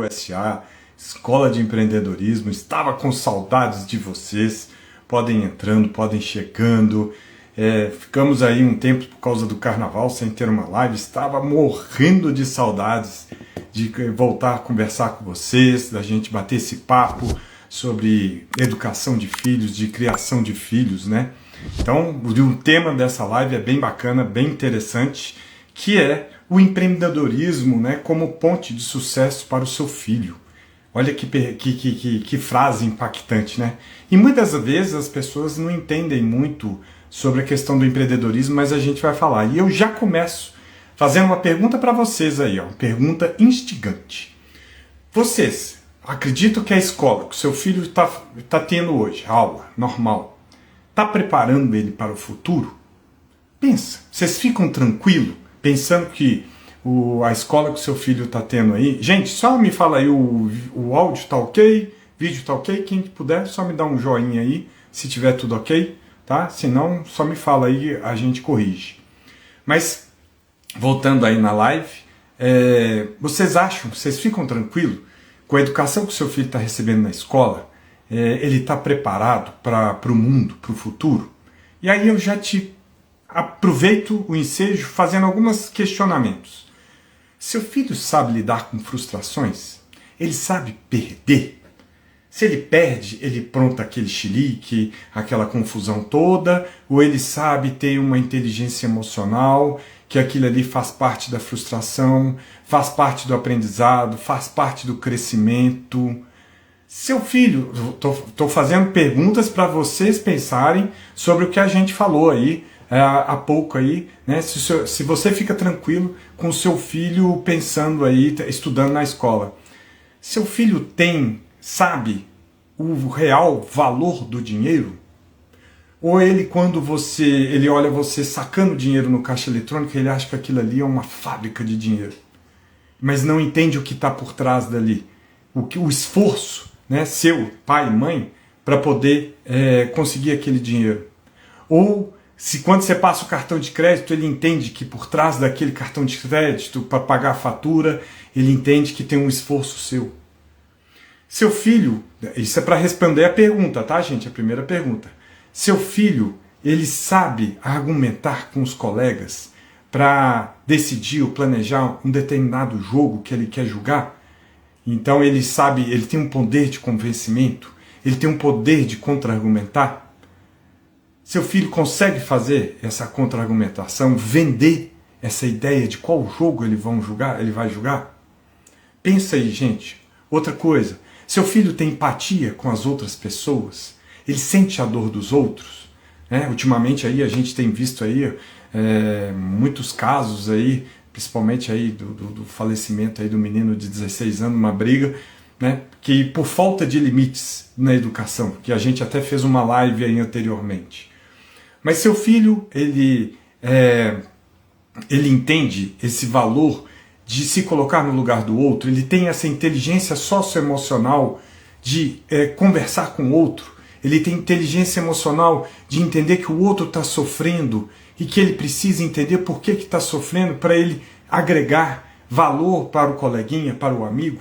SA, Escola de Empreendedorismo. Estava com saudades de vocês. Podem entrando, podem chegando. Ficamos aí um tempo por causa do carnaval sem ter uma live. Estava morrendo de saudades de voltar a conversar com vocês, da gente bater esse papo sobre educação de filhos, de criação de filhos, né? Então, o tema dessa live é bem bacana, bem interessante, que é o empreendedorismo, né, como ponte de sucesso para o seu filho. Olha que frase impactante, né? E muitas vezes as pessoas não entendem muito sobre a questão do empreendedorismo, mas a gente vai falar. E eu já começo fazendo uma pergunta para vocês aí, ó, uma pergunta instigante. Vocês acreditam que a escola que o seu filho está tendo hoje, aula normal, está preparando ele para o futuro? Pensa, vocês ficam tranquilos pensando que a escola que o seu filho está tendo aí... Gente, só me fala aí, o áudio está ok, vídeo está ok, quem puder só me dá um joinha aí, se tiver tudo ok, tá? Se não, só me fala aí, a gente corrige. Mas, voltando aí na live, vocês ficam tranquilos com a educação que o seu filho está recebendo na escola? Ele está preparado para o mundo, para o futuro? E aí eu já te aproveito o ensejo fazendo alguns questionamentos. Seu filho sabe lidar com frustrações? Ele sabe perder? Se ele perde, ele pronta aquele chilique, aquela confusão toda, ou ele sabe ter uma inteligência emocional, que aquilo ali faz parte da frustração, faz parte do aprendizado, faz parte do crescimento? Seu filho, estou fazendo perguntas para vocês pensarem sobre o que a gente falou aí há pouco aí, né? Se você fica tranquilo com o seu filho pensando aí, estudando na escola. Seu filho sabe o real valor do dinheiro? Ou ele, quando ele olha você sacando dinheiro no caixa eletrônico, ele acha que aquilo ali é uma fábrica de dinheiro, mas não entende o que está por trás dali, o esforço, né, seu pai e mãe, para poder conseguir aquele dinheiro. Ou se quando você passa o cartão de crédito, ele entende que por trás daquele cartão de crédito, para pagar a fatura, ele entende que tem um esforço seu. Seu filho, isso é para responder a pergunta, tá, gente? A primeira pergunta. Seu filho, ele sabe argumentar com os colegas para decidir ou planejar um determinado jogo que ele quer jogar? Então ele sabe, ele tem um poder de convencimento, ele tem um poder de contra-argumentar? Seu filho consegue fazer essa contra-argumentação, vender essa ideia de qual jogo ele vai jogar? Pensa aí, gente. Outra coisa, seu filho tem empatia com as outras pessoas? Ele sente a dor dos outros? Ultimamente aí a gente tem visto aí muitos casos aí, principalmente aí do falecimento aí do menino de 16 anos, uma briga, né, que por falta de limites na educação, que a gente até fez uma live aí anteriormente. Mas seu filho, ele entende esse valor de se colocar no lugar do outro? Ele tem essa inteligência socioemocional de conversar com o outro? Ele tem inteligência emocional de entender que o outro está sofrendo e que ele precisa entender por que está sofrendo para ele agregar valor para o coleguinha, para o amigo?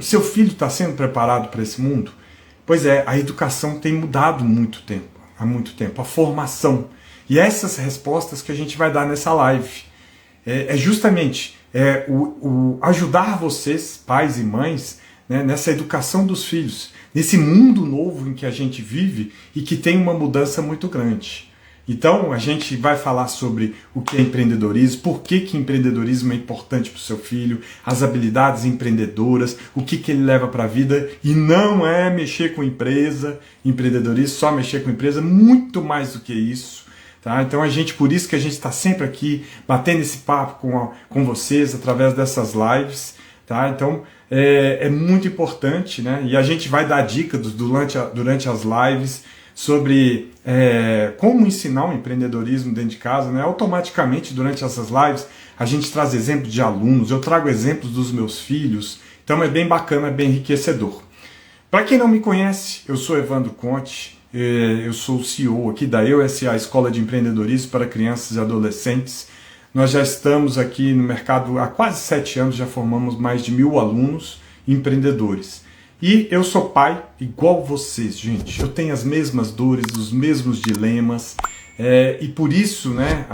Seu filho está sendo preparado para esse mundo? Pois é, a educação tem mudado há muito tempo, a formação. E essas respostas que a gente vai dar nessa live justamente ajudar vocês, pais e mães, né, nessa educação dos filhos, nesse mundo novo em que a gente vive e que tem uma mudança muito grande. Então a gente vai falar sobre o que é empreendedorismo, por que empreendedorismo é importante para o seu filho, as habilidades empreendedoras, o que ele leva para a vida, e não é mexer com empresa, empreendedorismo, só mexer com empresa, muito mais do que isso. Tá? Então por isso que a gente está sempre aqui batendo esse papo com vocês através dessas lives. Tá? Então é muito importante, né? E a gente vai dar dicas durante as lives sobre como ensinar o empreendedorismo dentro de casa, né? Automaticamente durante essas lives a gente traz exemplos de alunos, eu trago exemplos dos meus filhos, então é bem bacana, é bem enriquecedor. Para quem não me conhece, eu sou Evandro Conte, eu sou o CEO aqui da EUSA, Escola de Empreendedorismo para Crianças e Adolescentes. Nós já estamos aqui no mercado há quase 7 anos, já formamos mais de 1.000 alunos empreendedores. E eu sou pai igual vocês, gente. Eu tenho as mesmas dores, os mesmos dilemas. E por isso, né,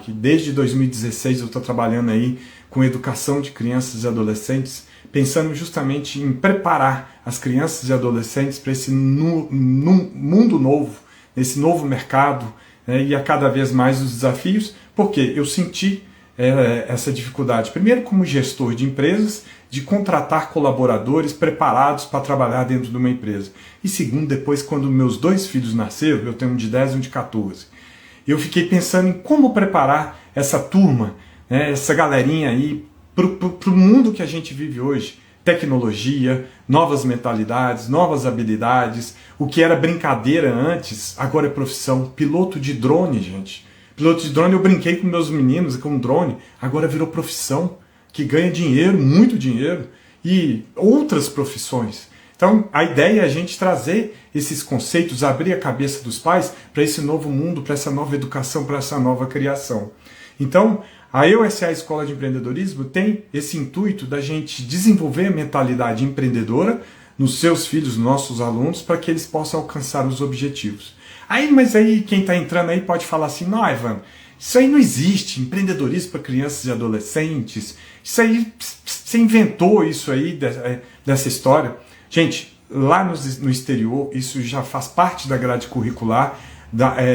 desde 2016 eu estou trabalhando aí com educação de crianças e adolescentes, pensando justamente em preparar as crianças e adolescentes para esse mundo novo, esse novo mercado, né, e a cada vez mais os desafios, porque eu senti essa dificuldade, primeiro como gestor de empresas, de contratar colaboradores preparados para trabalhar dentro de uma empresa. E segundo, depois quando meus 2 filhos nasceram, eu tenho um de 10 e um de 14, eu fiquei pensando em como preparar essa turma, né, essa galerinha aí, para o mundo que a gente vive hoje. Tecnologia, novas mentalidades, novas habilidades. O que era brincadeira antes, agora é profissão. Piloto de drone, gente. Piloto de drone, eu brinquei com meus meninos com drone, agora virou profissão, que ganha dinheiro, muito dinheiro, e outras profissões. Então, a ideia é a gente trazer esses conceitos, abrir a cabeça dos pais para esse novo mundo, para essa nova educação, para essa nova criação. Então, a EUSA Escola de Empreendedorismo tem esse intuito da gente desenvolver a mentalidade empreendedora nos seus filhos, nossos alunos, para que eles possam alcançar os objetivos. Mas aí quem está entrando aí pode falar assim, não, Ivan, isso aí não existe, empreendedorismo para crianças e adolescentes, isso aí, você inventou isso aí, dessa história. Gente, lá no exterior, isso já faz parte da grade curricular,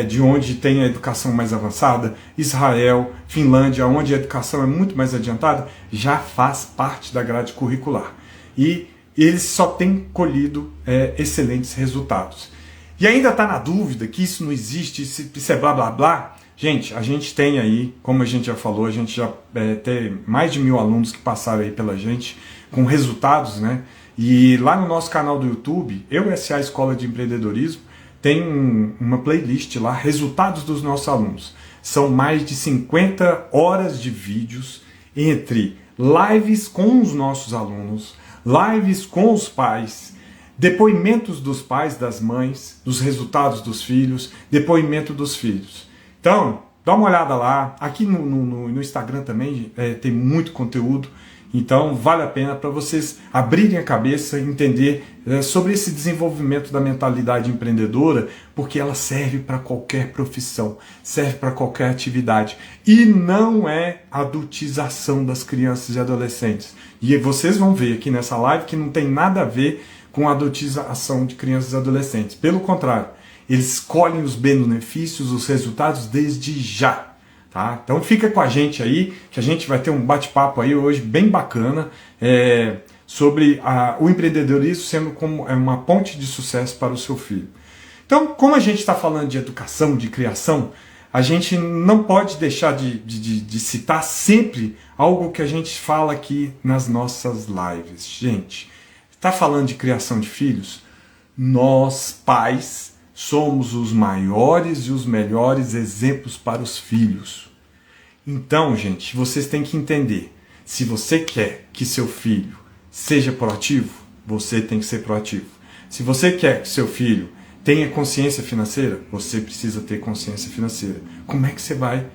de onde tem a educação mais avançada. Israel, Finlândia, onde a educação é muito mais adiantada, já faz parte da grade curricular. E eles só têm colhido excelentes resultados. E ainda está na dúvida que isso não existe, isso é blá blá blá? Gente, a gente tem aí, como a gente já falou, a gente já tem mais de 1.000 alunos que passaram aí pela gente, com resultados, né? E lá no nosso canal do YouTube, EUSA Escola de Empreendedorismo, tem uma playlist lá, resultados dos nossos alunos. São mais de 50 horas de vídeos entre lives com os nossos alunos, lives com os pais, depoimentos dos pais, das mães, dos resultados dos filhos, depoimento dos filhos. Então, dá uma olhada lá. Aqui no Instagram também tem muito conteúdo. Então, vale a pena para vocês abrirem a cabeça e entender sobre esse desenvolvimento da mentalidade empreendedora, porque ela serve para qualquer profissão, serve para qualquer atividade. E não é adultização das crianças e adolescentes. E vocês vão ver aqui nessa live que não tem nada a ver com a adultização de crianças e adolescentes. Pelo contrário, eles colhem os benefícios, os resultados desde já. Tá? Então fica com a gente aí, que a gente vai ter um bate-papo aí hoje bem bacana sobre o empreendedorismo sendo como uma ponte de sucesso para o seu filho. Então, como a gente está falando de educação, de criação, a gente não pode deixar de citar sempre algo que a gente fala aqui nas nossas lives. Gente, está falando de criação de filhos? Nós, pais, somos os maiores e os melhores exemplos para os filhos. Então, gente, vocês têm que entender, se você quer que seu filho seja proativo, você tem que ser proativo. Se você quer que seu filho tenha consciência financeira, você precisa ter consciência financeira. Como é que você vai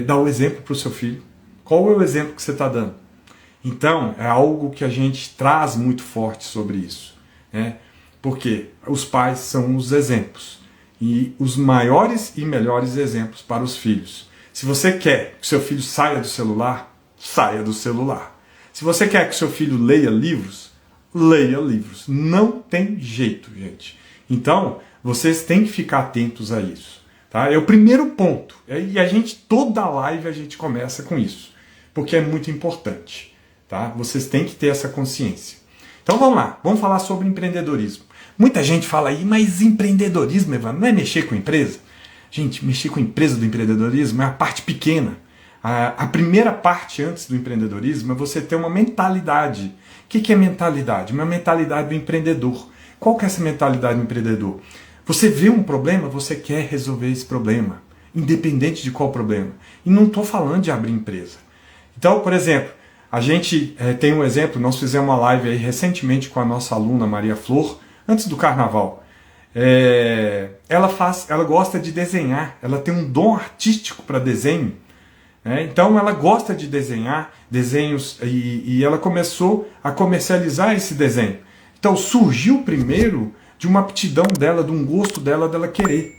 dar o exemplo para o seu filho? Qual é o exemplo que você está dando? Então, é algo que a gente traz muito forte sobre isso, né? Porque os pais são os exemplos e os maiores e melhores exemplos para os filhos. Se você quer que seu filho saia do celular, saia do celular. Se você quer que seu filho leia livros, leia livros. Não tem jeito, gente. Então, vocês têm que ficar atentos a isso. Tá? É o primeiro ponto. E a gente, toda live a gente começa com isso, porque é muito importante. Tá? Vocês têm que ter essa consciência. Então vamos lá, vamos falar sobre empreendedorismo. Muita gente fala aí, mas empreendedorismo, Evandro, não é mexer com empresa? Gente, mexer com empresa do empreendedorismo é a parte pequena. A primeira parte antes do empreendedorismo é você ter uma mentalidade. O que é mentalidade? Uma mentalidade do empreendedor. Qual que é essa mentalidade do empreendedor? Você vê um problema, você quer resolver esse problema, independente de qual problema. E não estou falando de abrir empresa. Então, por exemplo, a gente tem um exemplo, nós fizemos uma live aí recentemente com a nossa aluna Maria Flor, antes do carnaval. Ela gosta de desenhar, ela tem um dom artístico para desenho, Então ela gosta de desenhar desenhos e ela começou a comercializar esse desenho. Então surgiu primeiro de uma aptidão dela, de um gosto dela querer.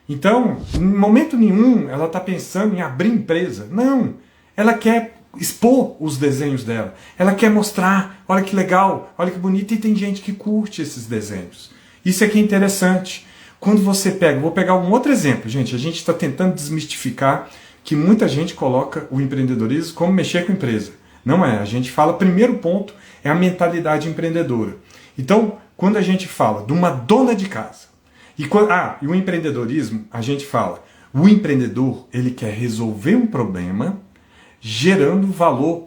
Então, em momento nenhum, ela está pensando em abrir empresa. Não, ela quer expor os desenhos dela. Ela quer mostrar, olha que legal, olha que bonito, e tem gente que curte esses desenhos. Isso aqui é interessante. Quando você pega, vou pegar um outro exemplo, gente, a gente está tentando desmistificar que muita gente coloca o empreendedorismo como mexer com empresa. Não é, a gente fala, primeiro ponto é a mentalidade empreendedora. Então, quando a gente fala de uma dona de casa, e o empreendedorismo, a gente fala, o empreendedor, ele quer resolver um problema, gerando valor,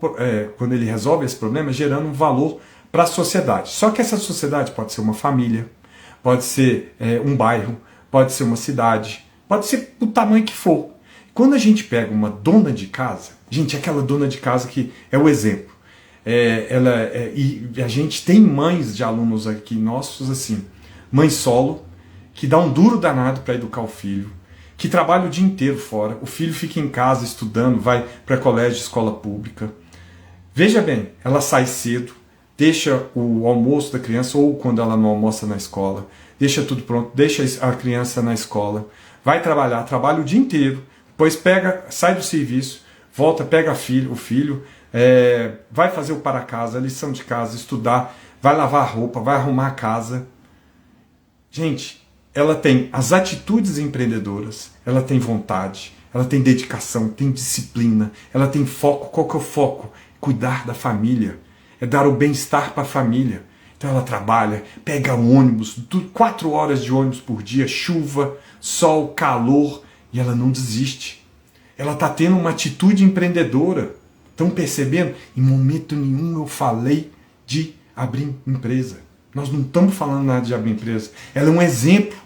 quando ele resolve esse problema, gerando um valor para a sociedade. Só que essa sociedade pode ser uma família, pode ser um bairro, pode ser uma cidade, pode ser o tamanho que for. Quando a gente pega uma dona de casa, gente, aquela dona de casa que é o exemplo. E a gente tem mães de alunos aqui nossos assim, mãe solo, que dá um duro danado para educar o filho, que trabalha o dia inteiro fora, o filho fica em casa estudando, vai para colégio, escola pública. Veja bem, ela sai cedo, deixa o almoço da criança, ou quando ela não almoça na escola, deixa tudo pronto, deixa a criança na escola, vai trabalhar, trabalha o dia inteiro, depois sai do serviço, volta, pega o filho, vai fazer o para casa, a lição de casa, estudar, vai lavar a roupa, vai arrumar a casa. Gente, ela tem as atitudes empreendedoras, ela tem vontade, ela tem dedicação, tem disciplina, ela tem foco. Qual que é o foco? Cuidar da família, é dar o bem-estar para a família. Então ela trabalha, pega ônibus, 4 horas de ônibus por dia, chuva, sol, calor, e ela não desiste. Ela está tendo uma atitude empreendedora. Estão percebendo? Em momento nenhum eu falei de abrir empresa. Nós não estamos falando nada de abrir empresa. Ela é um exemplo.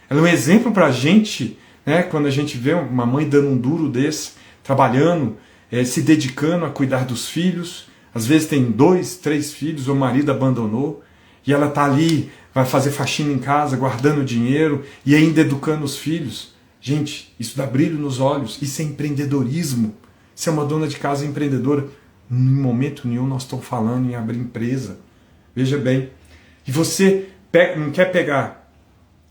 Ela é um exemplo para a gente, né, quando a gente vê uma mãe dando um duro desse, trabalhando, se dedicando a cuidar dos filhos. Às vezes tem 2, 3 filhos, o marido abandonou, e ela está ali, vai fazer faxina em casa, guardando dinheiro e ainda educando os filhos. Gente, isso dá brilho nos olhos, isso é empreendedorismo. Isso é uma dona de casa empreendedora. Em momento nenhum nós estamos falando em abrir empresa. Veja bem. E você não quer pegar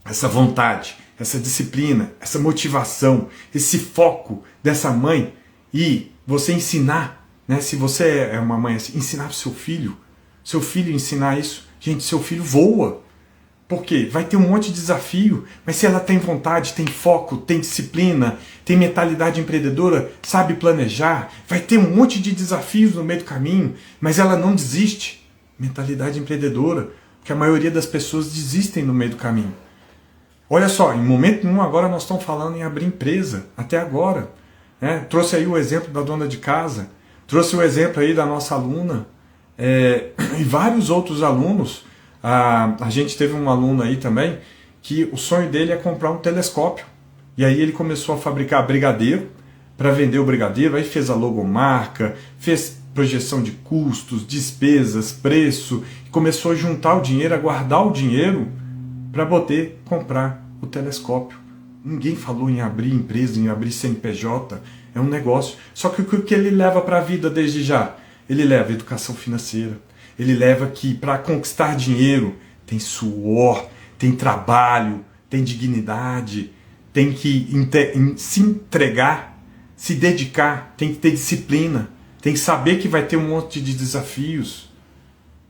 essa vontade, essa disciplina, essa motivação, esse foco dessa mãe e você ensinar, né? Se você é uma mãe assim, ensinar para o seu filho ensinar isso, gente, seu filho voa. Por quê? Vai ter um monte de desafio, mas se ela tem vontade, tem foco, tem disciplina, tem mentalidade empreendedora, sabe planejar, vai ter um monte de desafios no meio do caminho, mas ela não desiste. Mentalidade empreendedora, porque a maioria das pessoas desistem no meio do caminho. Olha só, em momento nenhum agora nós estamos falando em abrir empresa, até agora. Né? Trouxe aí o exemplo da dona de casa, trouxe o exemplo aí da nossa aluna, e vários outros alunos. A gente teve um aluno aí também, que o sonho dele é comprar um telescópio. E aí ele começou a fabricar brigadeiro, para vender o brigadeiro, aí fez a logomarca, fez projeção de custos, despesas, preço, e começou a juntar o dinheiro, a guardar o dinheiro, para poder comprar o telescópio. Ninguém falou em abrir empresa, em abrir CNPJ, é um negócio. Só que o que ele leva para a vida desde já? Ele leva educação financeira, ele leva que para conquistar dinheiro tem suor, tem trabalho, tem dignidade, tem que se entregar, se dedicar, tem que ter disciplina, tem que saber que vai ter um monte de desafios.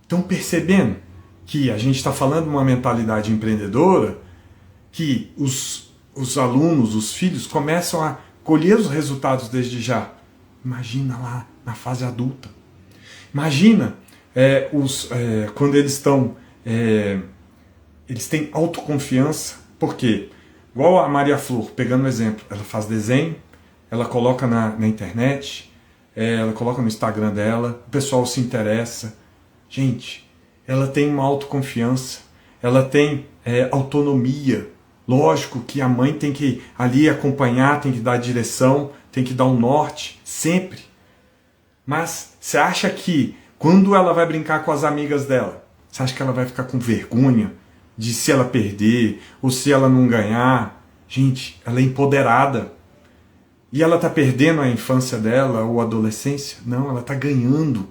Estão percebendo que a gente está falando de uma mentalidade empreendedora, que os alunos, os filhos, começam a colher os resultados desde já. Imagina lá na fase adulta. Imagina quando eles estão... eles têm autoconfiança. Por quê? Igual a Maria Flor, pegando um exemplo, ela faz desenho, ela coloca na internet, ela coloca no Instagram dela, o pessoal se interessa. Gente, ela tem uma autoconfiança, ela tem autonomia. Lógico que a mãe tem que ali acompanhar, tem que dar direção, tem que dar um norte, sempre. Mas você acha que quando ela vai brincar com as amigas dela, você acha que ela vai ficar com vergonha de se ela perder ou se ela não ganhar? Gente, ela é empoderada. E ela está perdendo a infância dela ou a adolescência? Não, ela está ganhando.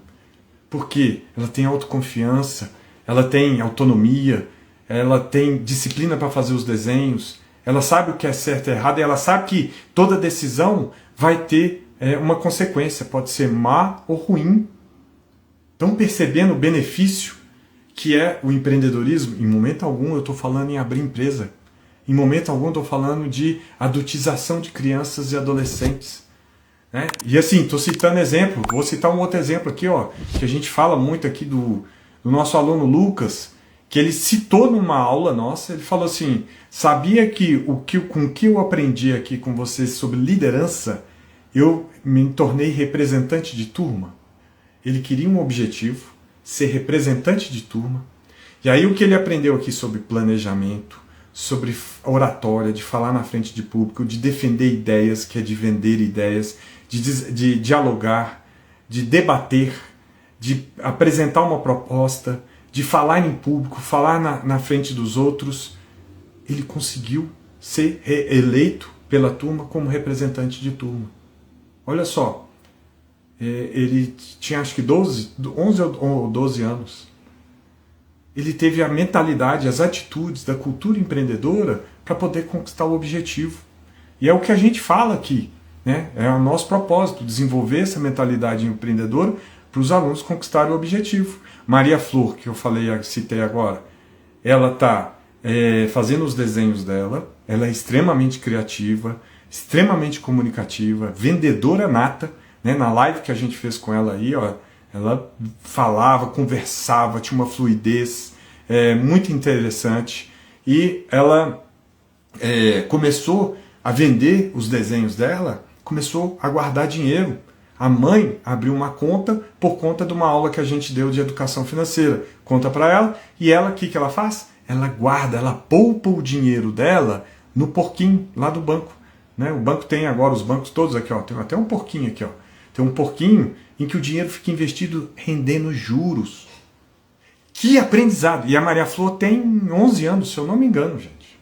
Por quê? Ela tem autoconfiança, ela tem autonomia, ela tem disciplina para fazer os desenhos, ela sabe o que é certo e errado, e ela sabe que toda decisão vai ter uma consequência, pode ser má ou ruim. Estão percebendo o benefício que é o empreendedorismo? Em momento algum eu estou falando em abrir empresa. Em momento algum estou falando de adultização de crianças e adolescentes. Né? E assim, estou citando exemplo, vou citar um outro exemplo aqui, ó, que a gente fala muito aqui do nosso aluno Lucas, que ele citou numa aula nossa, ele falou assim, sabia que com o que eu aprendi aqui com vocês sobre liderança, eu me tornei representante de turma? Ele queria um objetivo, ser representante de turma, e aí o que ele aprendeu aqui sobre planejamento, sobre oratória, de falar na frente de público, de defender ideias, que é de vender ideias, de dialogar, de debater, de apresentar uma proposta, de falar em público, falar na frente dos outros. Ele conseguiu ser eleito pela turma como representante de turma. Olha só, ele tinha acho que 11 ou 12 anos. Ele teve a mentalidade, as atitudes da cultura empreendedora para poder conquistar o objetivo. E é o que a gente fala aqui, né? É o nosso propósito, desenvolver essa mentalidade empreendedora para os alunos conquistarem o objetivo. Maria Flor, que eu citei agora, ela está fazendo os desenhos dela, ela é extremamente criativa, extremamente comunicativa, vendedora nata, né? Na live que a gente fez com ela aí, ó, ela falava, conversava, tinha uma fluidez muito interessante, e ela começou a vender os desenhos dela, começou a guardar dinheiro. A mãe abriu uma conta por conta de uma aula que a gente deu de educação financeira. Conta para ela, e ela, o que ela faz? Ela guarda, ela poupa o dinheiro dela no porquinho lá do banco. Né? O banco tem agora, os bancos todos aqui, ó, tem até um porquinho aqui, ó. Tem um porquinho em que o dinheiro fica investido rendendo juros. Que aprendizado! E a Maria Flor tem 11 anos, se eu não me engano, gente.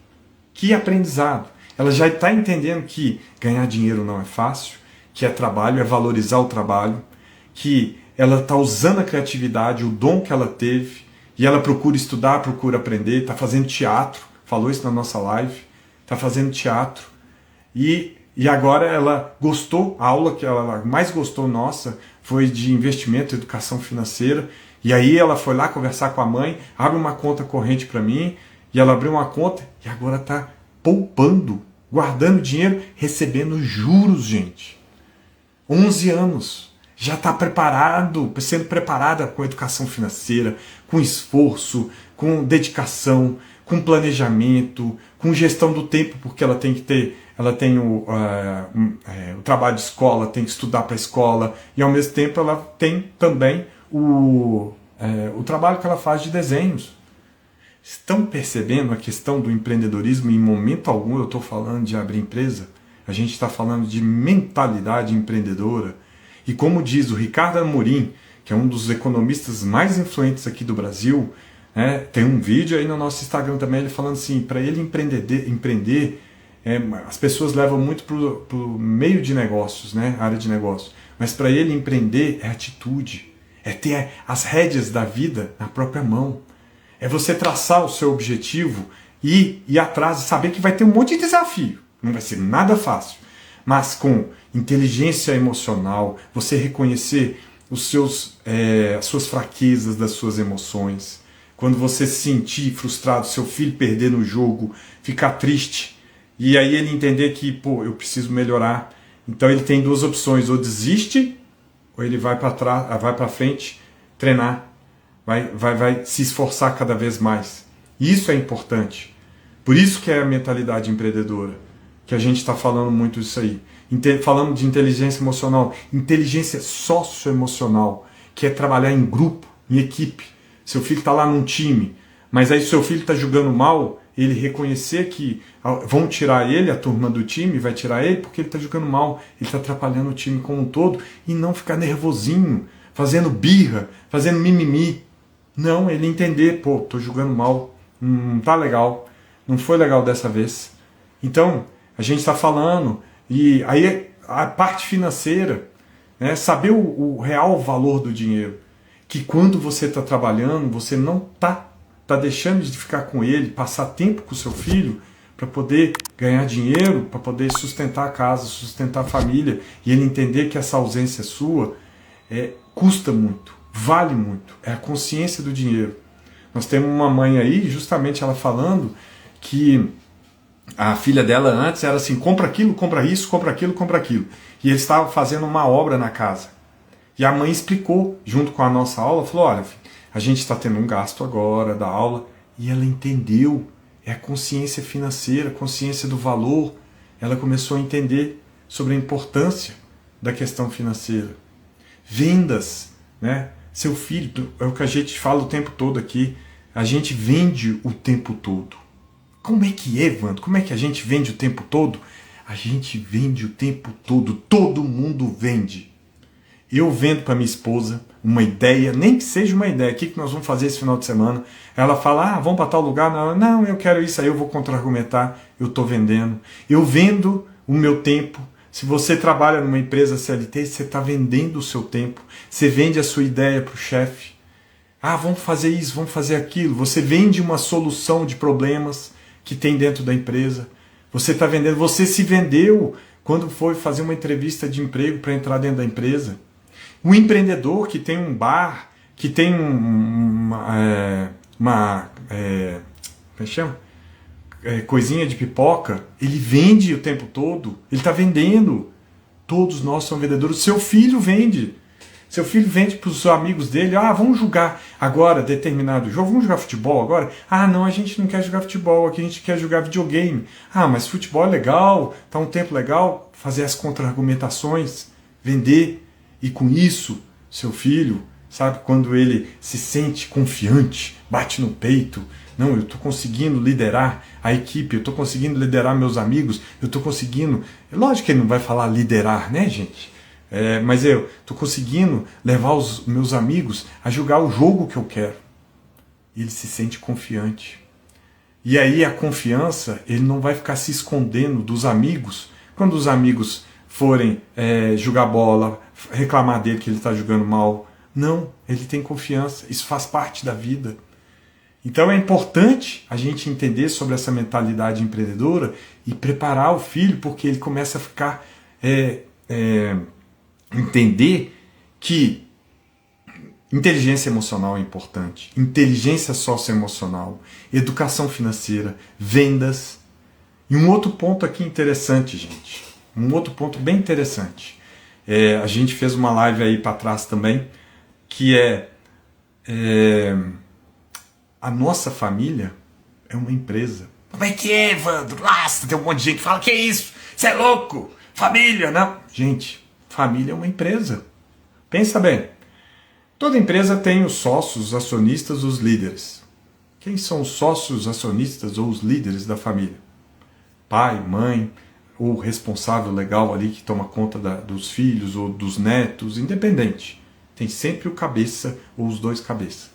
Que aprendizado! Ela já está entendendo que ganhar dinheiro não é fácil, que é trabalho, é valorizar o trabalho, que ela está usando a criatividade, o dom que ela teve, e ela procura estudar, procura aprender, está fazendo teatro, falou isso na nossa live, está fazendo teatro, e agora ela gostou, a aula que ela mais gostou nossa foi de investimento e educação financeira, e aí ela foi lá conversar com a mãe, abre uma conta corrente para mim, e ela abriu uma conta, e agora está poupando, guardando dinheiro, recebendo juros, gente. 11 anos, já está preparado, sendo preparada com educação financeira, com esforço, com dedicação, com planejamento, com gestão do tempo, porque ela tem que ter, ela tem o trabalho de escola, tem que estudar para a escola, e ao mesmo tempo ela tem também o trabalho que ela faz de desenhos. Estão percebendo a questão do empreendedorismo? Em momento algum eu estou falando de abrir empresa. A gente está falando de mentalidade empreendedora. E como diz o Ricardo Amorim, que é um dos economistas mais influentes aqui do Brasil, né, tem um vídeo aí no nosso Instagram também, ele falando assim, para ele empreender as pessoas levam muito para o meio de negócios, né, área de negócios. Mas para ele empreender é atitude, é ter as rédeas da vida na própria mão. É você traçar o seu objetivo e ir atrás e saber que vai ter um monte de desafio. Não vai ser nada fácil. Mas com inteligência emocional, você reconhecer as suas fraquezas das suas emoções. Quando você se sentir frustrado, seu filho perder no jogo, ficar triste, e aí ele entender que, pô, eu preciso melhorar. Então ele tem duas opções, ou desiste, ou ele vai para trás, vai para frente, treinar. Vai se esforçar cada vez mais. Isso é importante. Por isso que é a mentalidade empreendedora, que a gente está falando muito disso aí. Falando de inteligência emocional, inteligência socioemocional, que é trabalhar em grupo, em equipe. Seu filho está lá num time, mas aí seu filho está jogando mal, ele reconhecer que vão tirar ele, a turma do time vai tirar ele porque ele está jogando mal, ele está atrapalhando o time como um todo, e não ficar nervosinho, fazendo birra, fazendo mimimi. Não, ele entender, pô, tô jogando mal, não tá legal, não foi legal dessa vez. Então, a gente está falando, e aí a parte financeira, né? Saber o real valor do dinheiro. Que quando você está trabalhando, você não tá deixando de ficar com ele, passar tempo com o seu filho para poder ganhar dinheiro, para poder sustentar a casa, sustentar a família, e ele entender que essa ausência sua custa muito, vale muito, é a consciência do dinheiro. Nós temos uma mãe aí, justamente ela falando que a filha dela antes era assim, compra aquilo, compra isso, compra aquilo, compra aquilo. E eles estavam fazendo uma obra na casa. E a mãe explicou, junto com a nossa aula, falou, olha, a gente está tendo um gasto agora da aula, e ela entendeu, é a consciência financeira, a consciência do valor. Ela começou a entender sobre a importância da questão financeira. Vendas, né? Seu filho, é o que a gente fala o tempo todo aqui, a gente vende o tempo todo. Como é que é, Evandro? Como é que a gente vende o tempo todo? A gente vende o tempo todo, todo mundo vende. Eu vendo para minha esposa uma ideia, nem que seja uma ideia, o que nós vamos fazer esse final de semana? Ela fala, vamos para tal lugar? Não, eu quero isso, aí eu vou contra-argumentar, eu estou vendendo. Eu vendo o meu tempo. Se você trabalha numa empresa CLT, você está vendendo o seu tempo. Você vende a sua ideia para o chefe. Vamos fazer isso, vamos fazer aquilo. Você vende uma solução de problemas que tem dentro da empresa. Você está vendendo, você se vendeu quando foi fazer uma entrevista de emprego para entrar dentro da empresa. O empreendedor que tem um bar, que tem coisinha de pipoca, ele vende o tempo todo, ele está vendendo. Todos nós somos vendedores. Seu filho vende. Seu filho vende para os amigos dele, vamos jogar agora determinado jogo, vamos jogar futebol agora? Não, a gente não quer jogar futebol, aqui a gente quer jogar videogame. Mas futebol é legal, tá um tempo legal, fazer as contra-argumentações, vender. E com isso, seu filho, sabe, quando ele se sente confiante, bate no peito, não, eu estou conseguindo liderar a equipe, eu estou conseguindo liderar meus amigos, eu estou conseguindo... Lógico que ele não vai falar liderar, né, gente? Mas eu estou conseguindo levar os meus amigos a jogar o jogo que eu quero. E ele se sente confiante. E aí a confiança, ele não vai ficar se escondendo dos amigos. Quando os amigos forem jogar bola, reclamar dele que ele está jogando mal. Não, ele tem confiança. Isso faz parte da vida. Então é importante a gente entender sobre essa mentalidade empreendedora e preparar o filho, porque ele começa a ficar... entender que inteligência emocional é importante, inteligência socioemocional, educação financeira, vendas. E um outro ponto aqui interessante, gente, um outro ponto bem interessante, a gente fez uma live aí para trás também, que a nossa família é uma empresa. Como é que é, Evandro? Nossa, tem um monte de gente que fala, que é isso? Você é louco? Família, não? Gente, família é uma empresa. Pensa bem. Toda empresa tem os sócios, os acionistas, os líderes. Quem são os sócios, acionistas ou os líderes da família? Pai, mãe, ou responsável legal ali que toma conta dos filhos ou dos netos, independente. Tem sempre o cabeça ou os dois cabeças.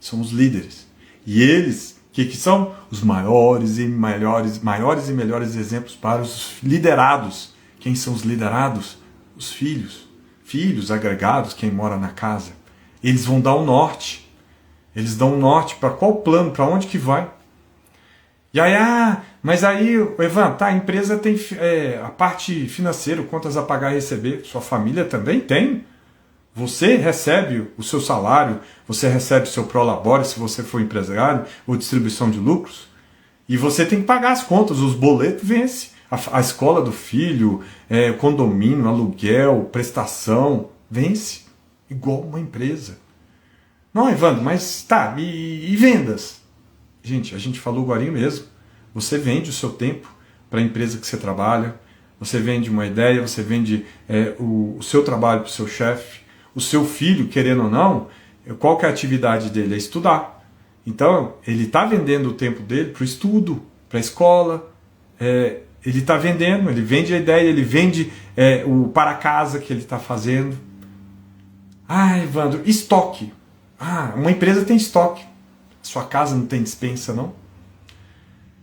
São os líderes. E eles, que são? Os maiores e melhores exemplos para os liderados. Quem são os liderados? Os filhos. Filhos agregados, quem mora na casa. Eles vão dar o norte. Eles dão o norte para qual plano, para onde que vai. E aí, mas aí, Evan, a empresa tem a parte financeira, contas a pagar e receber. Sua família também tem. Você recebe o seu salário, você recebe o seu prolabore se você for empresário, ou distribuição de lucros. E você tem que pagar as contas, os boletos vence. A escola do filho, condomínio, aluguel, prestação, vence. Igual uma empresa. Não, Evandro, mas tá, e vendas? Gente, a gente falou agora mesmo. Você vende o seu tempo para a empresa que você trabalha, você vende uma ideia, você vende o seu trabalho para o seu chefe, o seu filho, querendo ou não, qual que é a atividade dele? É estudar. Então, ele está vendendo o tempo dele para o estudo, para a escola, ele está vendendo, ele vende a ideia, ele vende o para casa que ele está fazendo. Evandro, estoque. Uma empresa tem estoque. Sua casa não tem despensa, não?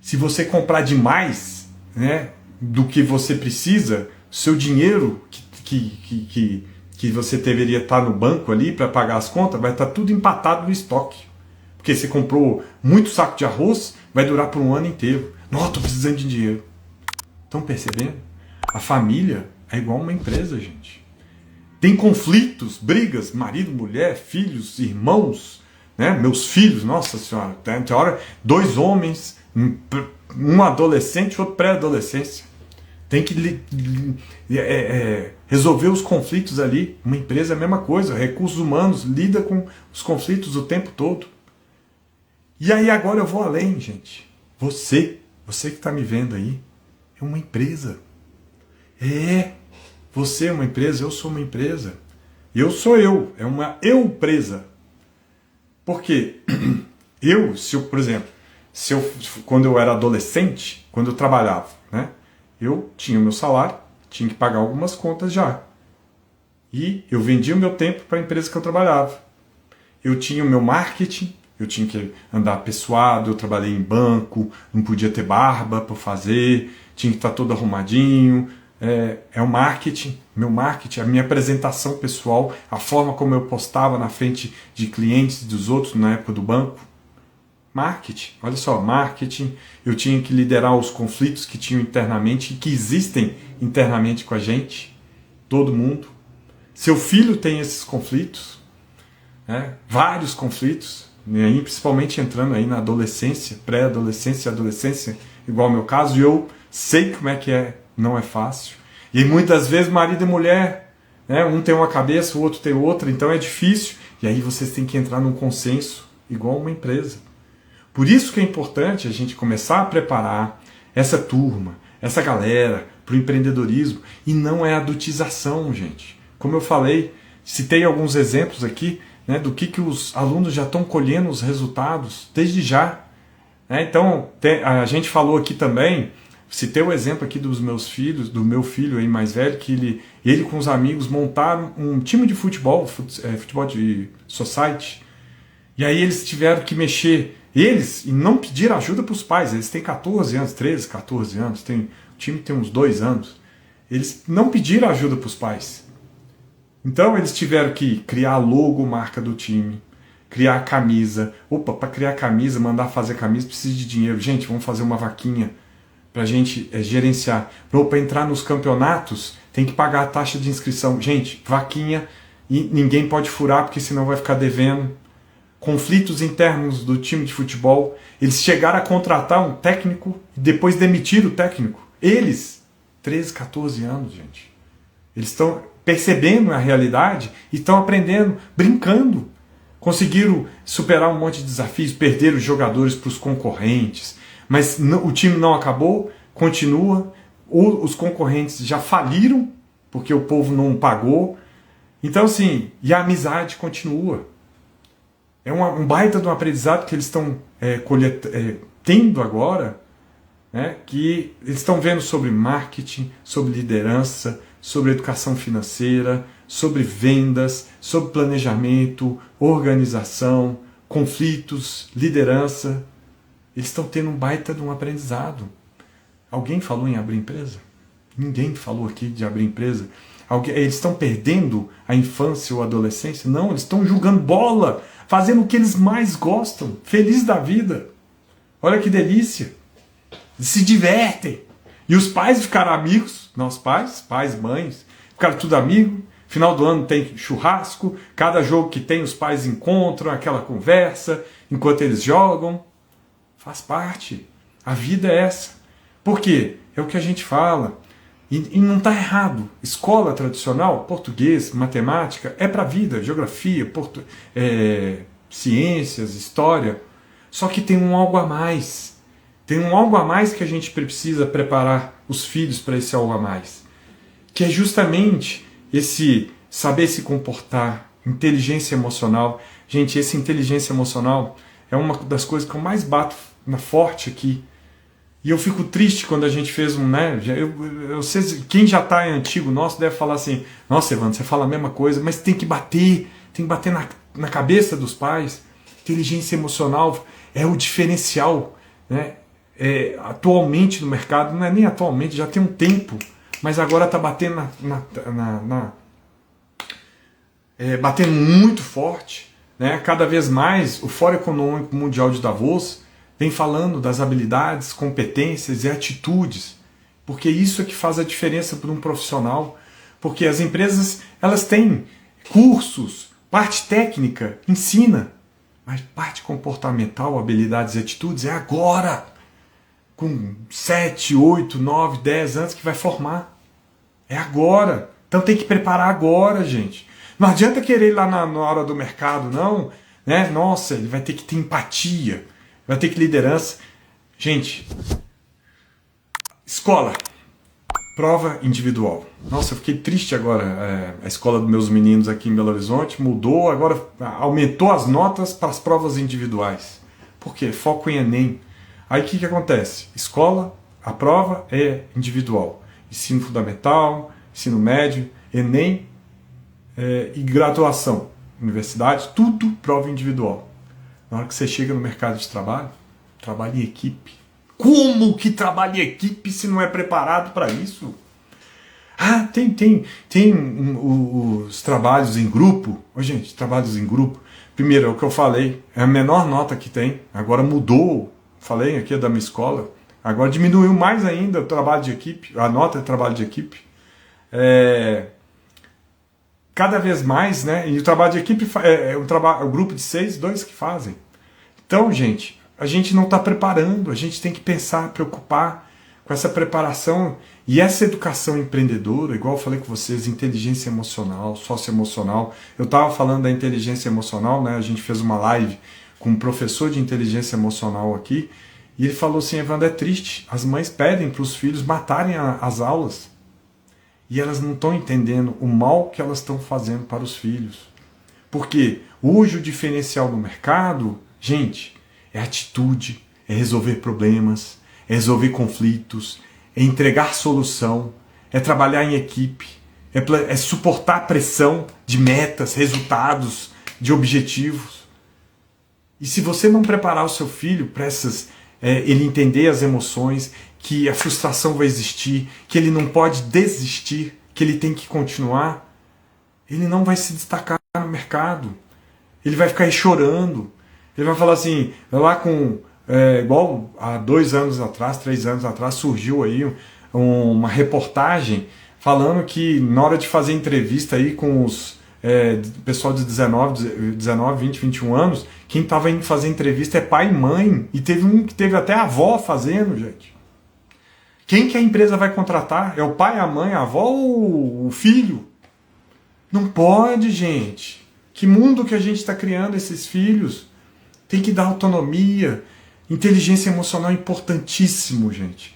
Se você comprar demais, né, do que você precisa, seu dinheiro que você deveria estar no banco ali para pagar as contas, vai estar tudo empatado no estoque. Porque você comprou muito saco de arroz, vai durar por um ano inteiro. Nossa, estou precisando de dinheiro. Estão percebendo? A família é igual uma empresa, gente. Tem conflitos, brigas, marido, mulher, filhos, irmãos, né? Meus filhos, nossa senhora, tem hora, 2 homens, um adolescente e outro pré-adolescência. Tem que resolver os conflitos ali. Uma empresa é a mesma coisa, recursos humanos lida com os conflitos o tempo todo. E aí agora eu vou além, gente. Você que está me vendo aí, é uma empresa. Você é uma empresa, eu sou uma empresa. Eu sou eu, é uma eu-presa. Por quê? Por exemplo, quando eu era adolescente, quando eu trabalhava, né? Eu tinha o meu salário, tinha que pagar algumas contas já. E eu vendia o meu tempo para a empresa que eu trabalhava. Eu tinha o meu marketing, eu tinha que andar apessoado, eu trabalhei em banco, não podia ter barba para fazer, tinha que estar todo arrumadinho. É o marketing, meu marketing, a minha apresentação pessoal, a forma como eu postava na frente de clientes e dos outros na época do banco. Marketing, olha só, marketing, eu tinha que liderar os conflitos que tinham internamente e que existem internamente com a gente, todo mundo. Seu filho tem esses conflitos, né? Vários conflitos, e aí, principalmente entrando aí na adolescência, pré-adolescência, adolescência, igual ao meu caso, e eu sei como é que é, não é fácil. E muitas vezes marido e mulher, né? Um tem uma cabeça, o outro tem outra, então é difícil, e aí vocês têm que entrar num consenso, igual uma empresa. Por isso que é importante a gente começar a preparar essa turma, essa galera para o empreendedorismo. E não é adultização, gente. Como eu falei, citei alguns exemplos aqui, né, do que os alunos já estão colhendo os resultados desde já. Então, a gente falou aqui também, citei o exemplo aqui dos meus filhos, do meu filho aí mais velho, que ele com os amigos montaram um time de futebol de society. E aí eles tiveram que mexer... e não pediram ajuda para os pais, eles têm 14 anos, 13, 14 anos, o time tem uns 2 anos. Eles não pediram ajuda para os pais. Então eles tiveram que criar a logomarca do time, criar a camisa. Para criar camisa, mandar fazer camisa, precisa de dinheiro. Gente, vamos fazer uma vaquinha para a gente gerenciar. Para entrar nos campeonatos, tem que pagar a taxa de inscrição. Gente, vaquinha, e ninguém pode furar, porque senão vai ficar devendo. Conflitos internos do time de futebol, eles chegaram a contratar um técnico e depois demitiram o técnico. Eles, 13, 14 anos, gente. Eles estão percebendo a realidade e estão aprendendo, brincando. Conseguiram superar um monte de desafios, perderam os jogadores para os concorrentes, mas o time não acabou, continua. Os concorrentes já faliram, porque o povo não pagou. Então, assim, e a amizade continua. É um baita de um aprendizado que eles estão tendo agora, né, que eles estão vendo sobre marketing, sobre liderança, sobre educação financeira, sobre vendas, sobre planejamento, organização, conflitos, liderança. Eles estão tendo um baita de um aprendizado. Alguém falou em abrir empresa? Ninguém falou aqui de abrir empresa. Eles estão perdendo a infância ou a adolescência? Não, eles estão jogando bola, fazendo o que eles mais gostam, feliz da vida. Olha que delícia. Se divertem. E os pais ficaram amigos, não os pais, mães, ficaram tudo amigo. Final do ano tem churrasco, cada jogo que tem os pais encontram, aquela conversa, enquanto eles jogam. Faz parte. A vida é essa. Por quê? É o que a gente fala. E não está errado. Escola tradicional, português, matemática, é para a vida, geografia, ciências, história. Só que tem um algo a mais. Tem um algo a mais que a gente precisa preparar os filhos para esse algo a mais. Que é justamente esse saber se comportar, inteligência emocional. Gente, essa inteligência emocional é uma das coisas que eu mais bato na forte aqui. E eu fico triste quando a gente fez eu sei, quem já está antigo nosso deve falar assim: nossa, Evandro, você fala a mesma coisa, mas tem que bater na cabeça dos pais. Inteligência emocional é o diferencial, né? Atualmente no mercado, não é nem atualmente, já tem um tempo, mas agora está batendo batendo muito forte, né? Cada vez mais o Fórum Econômico Mundial de Davos vem falando das habilidades, competências e atitudes, porque isso é que faz a diferença para um profissional, porque as empresas elas têm cursos, parte técnica, ensina, mas parte comportamental, habilidades e atitudes é agora, com 7, 8, 9, 10 anos que vai formar, é agora, então tem que preparar agora, gente. Não adianta querer ir lá na hora do mercado, não, né? Nossa, ele vai ter que ter empatia, vai ter que liderança. Gente, escola, prova individual. Nossa, eu fiquei triste agora. A escola dos meus meninos aqui em Belo Horizonte mudou, agora aumentou as notas para as provas individuais. Por quê? Foco em Enem. Aí o que acontece? Escola, a prova é individual. Ensino fundamental, ensino médio, Enem e graduação, universidade, tudo prova individual. Na hora que você chega no mercado de trabalho, trabalha em equipe. Como que trabalha em equipe se não é preparado para isso? Ah, tem os trabalhos em grupo. Ô, gente, trabalhos em grupo. Primeiro, é o que eu falei, é a menor nota que tem. Agora mudou, falei aqui da minha escola. Agora diminuiu mais ainda o trabalho de equipe, a nota de trabalho de equipe. Cada vez mais, né? E o trabalho de equipe um grupo de 6, 2 que fazem. Então, gente, a gente não está preparando, a gente tem que pensar, preocupar com essa preparação e essa educação empreendedora, igual eu falei com vocês, inteligência emocional, socioemocional. Eu estava falando da inteligência emocional, né? A gente fez uma live com um professor de inteligência emocional aqui e ele falou assim: Evandro, é triste, as mães pedem para os filhos matarem as aulas. E elas não estão entendendo o mal que elas estão fazendo para os filhos. Porque hoje o diferencial do mercado, gente, é atitude, é resolver problemas, é resolver conflitos, é entregar solução, é trabalhar em equipe, é suportar a pressão de metas, resultados, de objetivos. E se você não preparar o seu filho para ele entender as emoções, que a frustração vai existir, que ele não pode desistir, que ele tem que continuar, ele não vai se destacar no mercado. Ele vai ficar aí chorando. Ele vai falar assim, lá igual há 2 anos atrás, 3 anos atrás, surgiu aí uma reportagem falando que na hora de fazer entrevista aí com os pessoal de 19, 20, 21 anos, quem estava indo fazer entrevista é pai e mãe, e teve um que teve até a avó fazendo, gente. Quem que a empresa vai contratar? É o pai, a mãe, a avó ou o filho? Não pode, gente. Que mundo que a gente está criando esses filhos? Tem que dar autonomia. Inteligência emocional é importantíssimo, gente.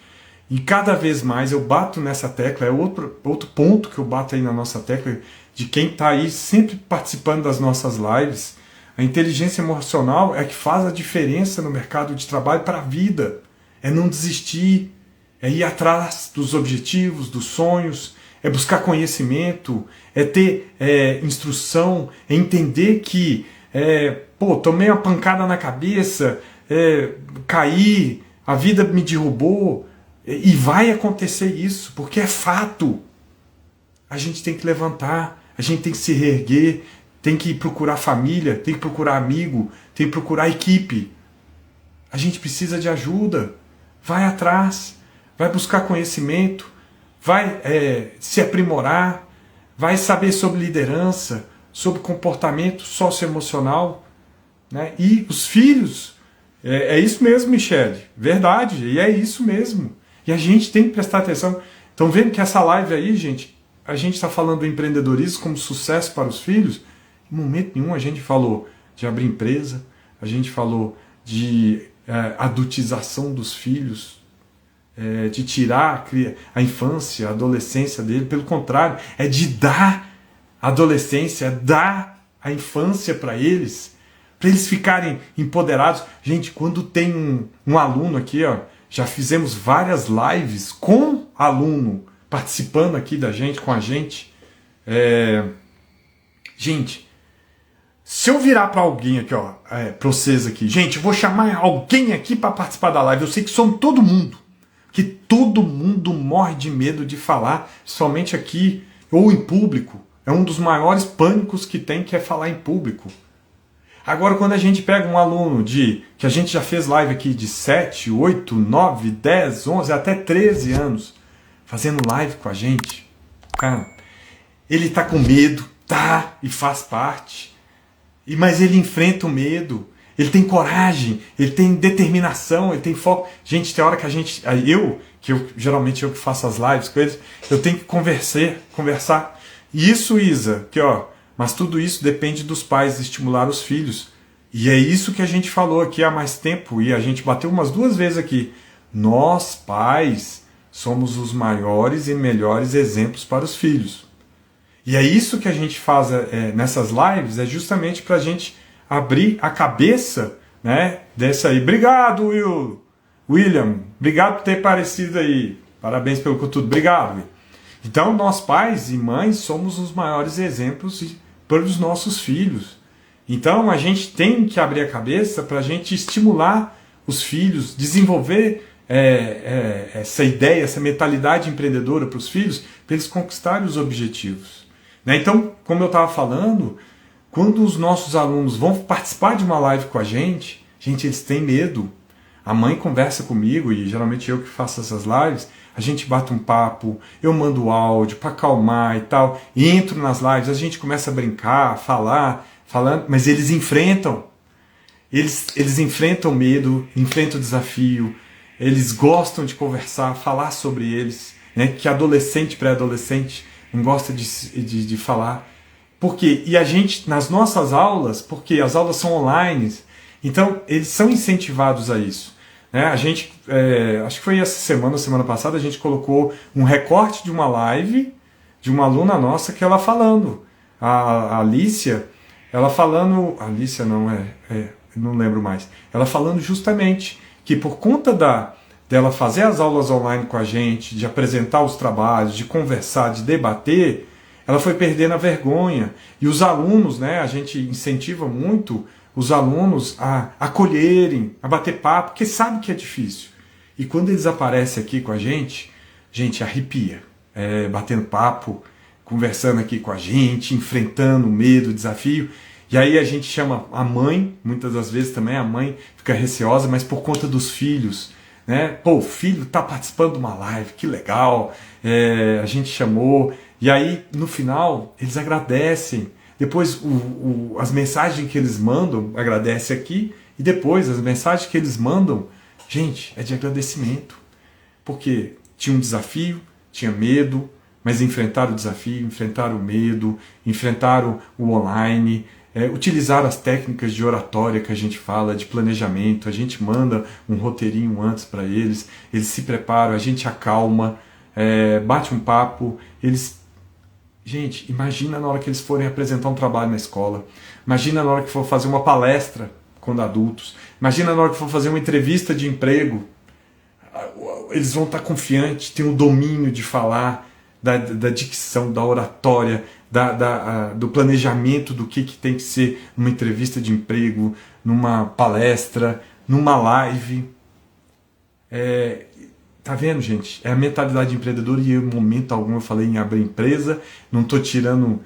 E cada vez mais eu bato nessa tecla, é outro ponto que eu bato aí na nossa tecla, de quem está aí sempre participando das nossas lives. A inteligência emocional é que faz a diferença no mercado de trabalho para a vida. É não desistir, é ir atrás dos objetivos, dos sonhos, é buscar conhecimento, é ter instrução, é entender que tomei uma pancada na cabeça, caí, a vida me derrubou, e vai acontecer isso, porque é fato. A gente tem que levantar, a gente tem que se reerguer, tem que procurar família, tem que procurar amigo, tem que procurar equipe. A gente precisa de ajuda, vai atrás, vai buscar conhecimento, vai se aprimorar, vai saber sobre liderança, sobre comportamento socioemocional, né? E os filhos, é isso mesmo, Michele, verdade, e é isso mesmo. E a gente tem que prestar atenção. Estão vendo que essa live aí, gente, a gente está falando do empreendedorismo como sucesso para os filhos? Em momento nenhum a gente falou de abrir empresa, a gente falou de adultização dos filhos, de tirar a infância, a adolescência dele. Pelo contrário, é de dar a adolescência, dar a infância para eles ficarem empoderados. Gente, quando tem um aluno aqui, ó, já fizemos várias lives com aluno participando aqui da gente, com a gente. Gente, se eu virar para alguém aqui, ó, para vocês aqui, gente, eu vou chamar alguém aqui para participar da live. Eu sei que somos todo mundo, que todo mundo morre de medo de falar, somente aqui ou em público. É um dos maiores pânicos que tem, que é falar em público. Agora, quando a gente pega um aluno que a gente já fez live aqui de 7, 8, 9, 10, 11, até 13 anos, fazendo live com a gente, cara, ele tá com medo, tá, e faz parte, mas ele enfrenta o medo, ele tem coragem, ele tem determinação, ele tem foco. Gente, tem hora que geralmente eu que faço as lives com eles, eu tenho que conversar. E isso, Isa, que ó, mas tudo isso depende dos pais estimular os filhos. E é isso que a gente falou aqui há mais tempo, e a gente bateu umas 2 vezes aqui. Nós, pais, somos os maiores e melhores exemplos para os filhos. E é isso que a gente faz nessas lives, é justamente para a gente abrir a cabeça, né, dessa aí. Obrigado, William. Obrigado por ter aparecido aí. Parabéns pelo conteúdo. Obrigado, Will. Então, nós pais e mães somos os maiores exemplos para os nossos filhos. Então, a gente tem que abrir a cabeça para a gente estimular os filhos, desenvolver essa ideia, essa mentalidade empreendedora para os filhos, para eles conquistarem os objetivos. Né? Então, como eu estava falando, quando os nossos alunos vão participar de uma live com a gente, eles têm medo. A mãe conversa comigo, e geralmente eu que faço essas lives, a gente bate um papo, eu mando áudio para acalmar e tal, e entro nas lives, a gente começa a brincar, falando, mas eles enfrentam. Eles enfrentam o medo, enfrentam o desafio, eles gostam de conversar, falar sobre eles, né? Que adolescente, pré-adolescente não gosta de falar. Por quê? E a gente, nas nossas aulas, porque as aulas são online, então eles são incentivados a isso. Né? A gente, acho que foi essa semana passada, a gente colocou um recorte de uma live de uma aluna nossa que ela falando. A Alicia, ela falando... Alicia não, não lembro mais. Ela falando justamente que por conta dela fazer as aulas online com a gente, de apresentar os trabalhos, de conversar, de debater, ela foi perdendo a vergonha. E os alunos, né, a gente incentiva muito os alunos a acolherem, a bater papo, porque sabe que é difícil. E quando eles aparecem aqui com a gente arrepia. Batendo papo, conversando aqui com a gente, enfrentando o medo, o desafio. E aí a gente chama a mãe, muitas das vezes também a mãe fica receosa, mas por conta dos filhos. Né? Pô, o filho está participando de uma live, que legal, a gente chamou. E aí, no final, eles agradecem. Depois, as mensagens que eles mandam, agradece aqui. E depois, as mensagens que eles mandam, gente, é de agradecimento. Porque tinha um desafio, tinha medo, mas enfrentaram o desafio, enfrentaram o medo, enfrentaram o online, utilizaram as técnicas de oratória que a gente fala, de planejamento. A gente manda um roteirinho antes para eles se preparam, a gente acalma, bate um papo, Gente, imagina na hora que eles forem apresentar um trabalho na escola. Imagina na hora que for fazer uma palestra quando adultos. Imagina na hora que for fazer uma entrevista de emprego. Eles vão estar confiantes, têm o domínio de falar, da dicção, da oratória, do planejamento do que tem que ser numa entrevista de emprego, numa palestra, numa live. Tá vendo, gente? É a mentalidade empreendedora, e em momento algum eu falei em abrir empresa, não estou tirando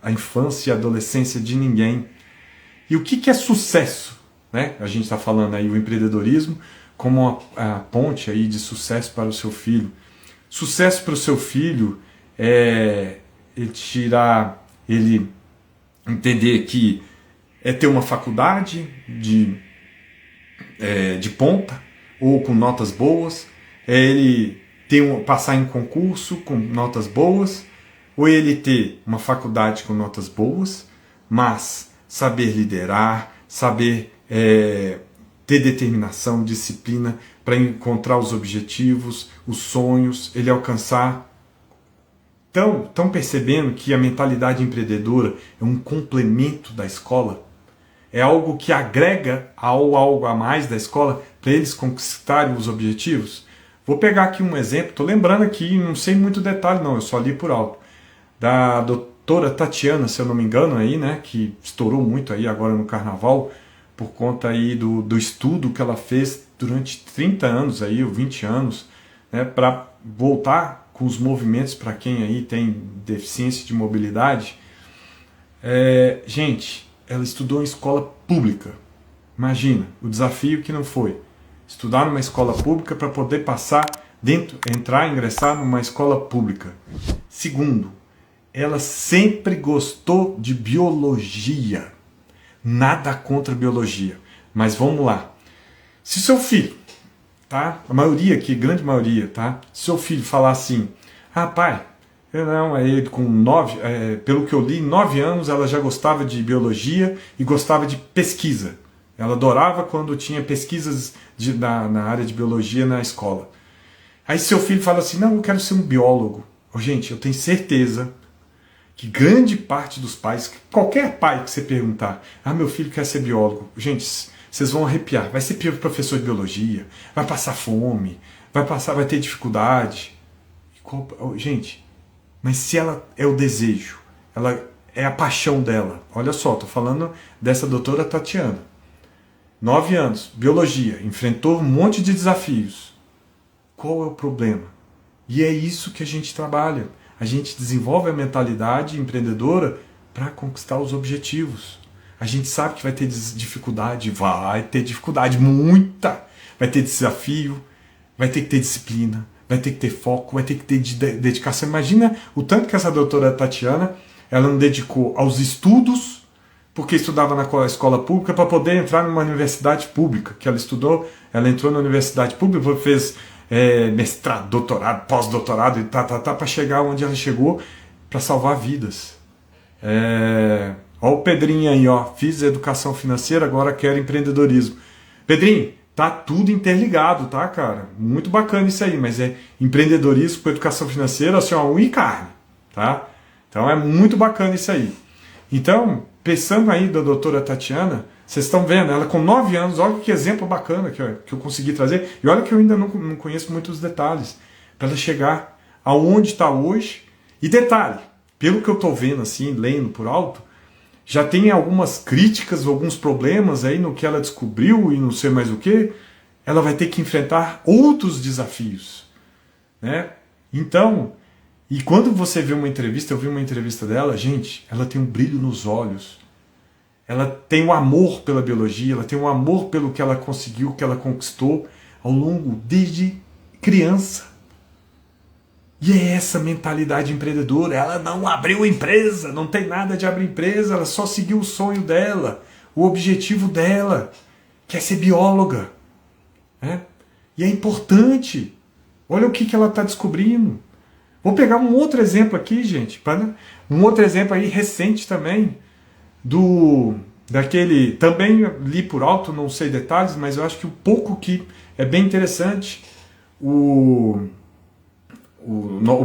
a infância e a adolescência de ninguém. E o que é sucesso? Né? A gente está falando aí o empreendedorismo como a ponte aí de sucesso para o seu filho. Sucesso para o seu filho é ele entender que ter uma faculdade de ponta, ou com notas boas, ele passar em concurso com notas boas, ou ele ter uma faculdade com notas boas, mas saber liderar, saber ter determinação, disciplina para encontrar os objetivos, os sonhos, ele alcançar. Então, estão percebendo que a mentalidade empreendedora é um complemento da escola? É algo que agrega algo a mais da escola para eles conquistarem os objetivos? Vou pegar aqui um exemplo, estou lembrando aqui, não sei muito detalhe não, eu só li por alto, da doutora Tatiana, se eu não me engano, aí, né, que estourou muito aí agora no carnaval, por conta aí do estudo que ela fez durante 30 anos aí, ou 20 anos, né, para voltar com os movimentos para quem aí tem deficiência de mobilidade. Gente, ela estudou em escola pública. Imagina o desafio que não foi. Estudar numa escola pública para poder passar ingressar numa escola pública. Segundo, ela sempre gostou de biologia. Nada contra biologia. Mas vamos lá. Se seu filho, tá? A maioria aqui, grande maioria, tá? Se seu filho falar assim, pai, ele com 9, pelo que eu li, 9 anos ela já gostava de biologia e gostava de pesquisa. Ela adorava quando tinha pesquisas na área de biologia na escola. Aí seu filho fala assim, não, eu quero ser um biólogo. Gente, eu tenho certeza que grande parte dos pais, qualquer pai que você perguntar, meu filho quer ser biólogo. Gente, vocês vão arrepiar. Vai ser professor de biologia, vai passar fome, vai ter dificuldade. Gente, mas se ela é o desejo, ela é a paixão dela. Olha só, estou falando dessa doutora Tatiana. 9 anos, biologia, enfrentou um monte de desafios. Qual é o problema? E é isso que a gente trabalha. A gente desenvolve a mentalidade empreendedora para conquistar os objetivos. A gente sabe que vai ter dificuldade, muita. Vai ter desafio, vai ter que ter disciplina, vai ter que ter foco, vai ter que ter dedicação. Imagina o tanto que essa doutora Tatiana, ela não dedicou aos estudos, porque estudava na escola pública, para poder entrar numa universidade pública, que ela estudou, ela entrou na universidade pública, fez mestrado, doutorado, pós-doutorado e para chegar onde ela chegou, para salvar vidas. Ó o Pedrinho aí, fiz educação financeira, agora quero empreendedorismo. Pedrinho, tá tudo interligado, tá, cara? Muito bacana isso aí, mas é empreendedorismo com educação financeira, assim, unha e carne, tá? Então é muito bacana isso aí. Então, pensando aí da doutora Tatiana, vocês estão vendo, ela com 9 anos, olha que exemplo bacana que eu consegui trazer, e olha que eu ainda não conheço muitos detalhes, para ela chegar aonde está hoje. E detalhe, pelo que eu estou vendo, assim, lendo por alto, já tem algumas críticas, alguns problemas aí no que ela descobriu e não sei mais o que, ela vai ter que enfrentar outros desafios, né? Então, e quando você vê uma entrevista, eu vi uma entrevista dela, gente, ela tem um brilho nos olhos, ela tem um amor pela biologia, ela tem um amor pelo que ela conseguiu, que ela conquistou ao longo desde criança. E é essa mentalidade empreendedora. Ela não abriu empresa, não tem nada de abrir empresa, ela só seguiu o sonho dela, o objetivo dela, que é ser bióloga. Né? E é importante. Olha o que ela está descobrindo. Vou pegar um outro exemplo aqui, gente. Um outro exemplo aí recente também, daquele, também li por alto, não sei detalhes, mas eu acho que um pouco que é bem interessante, o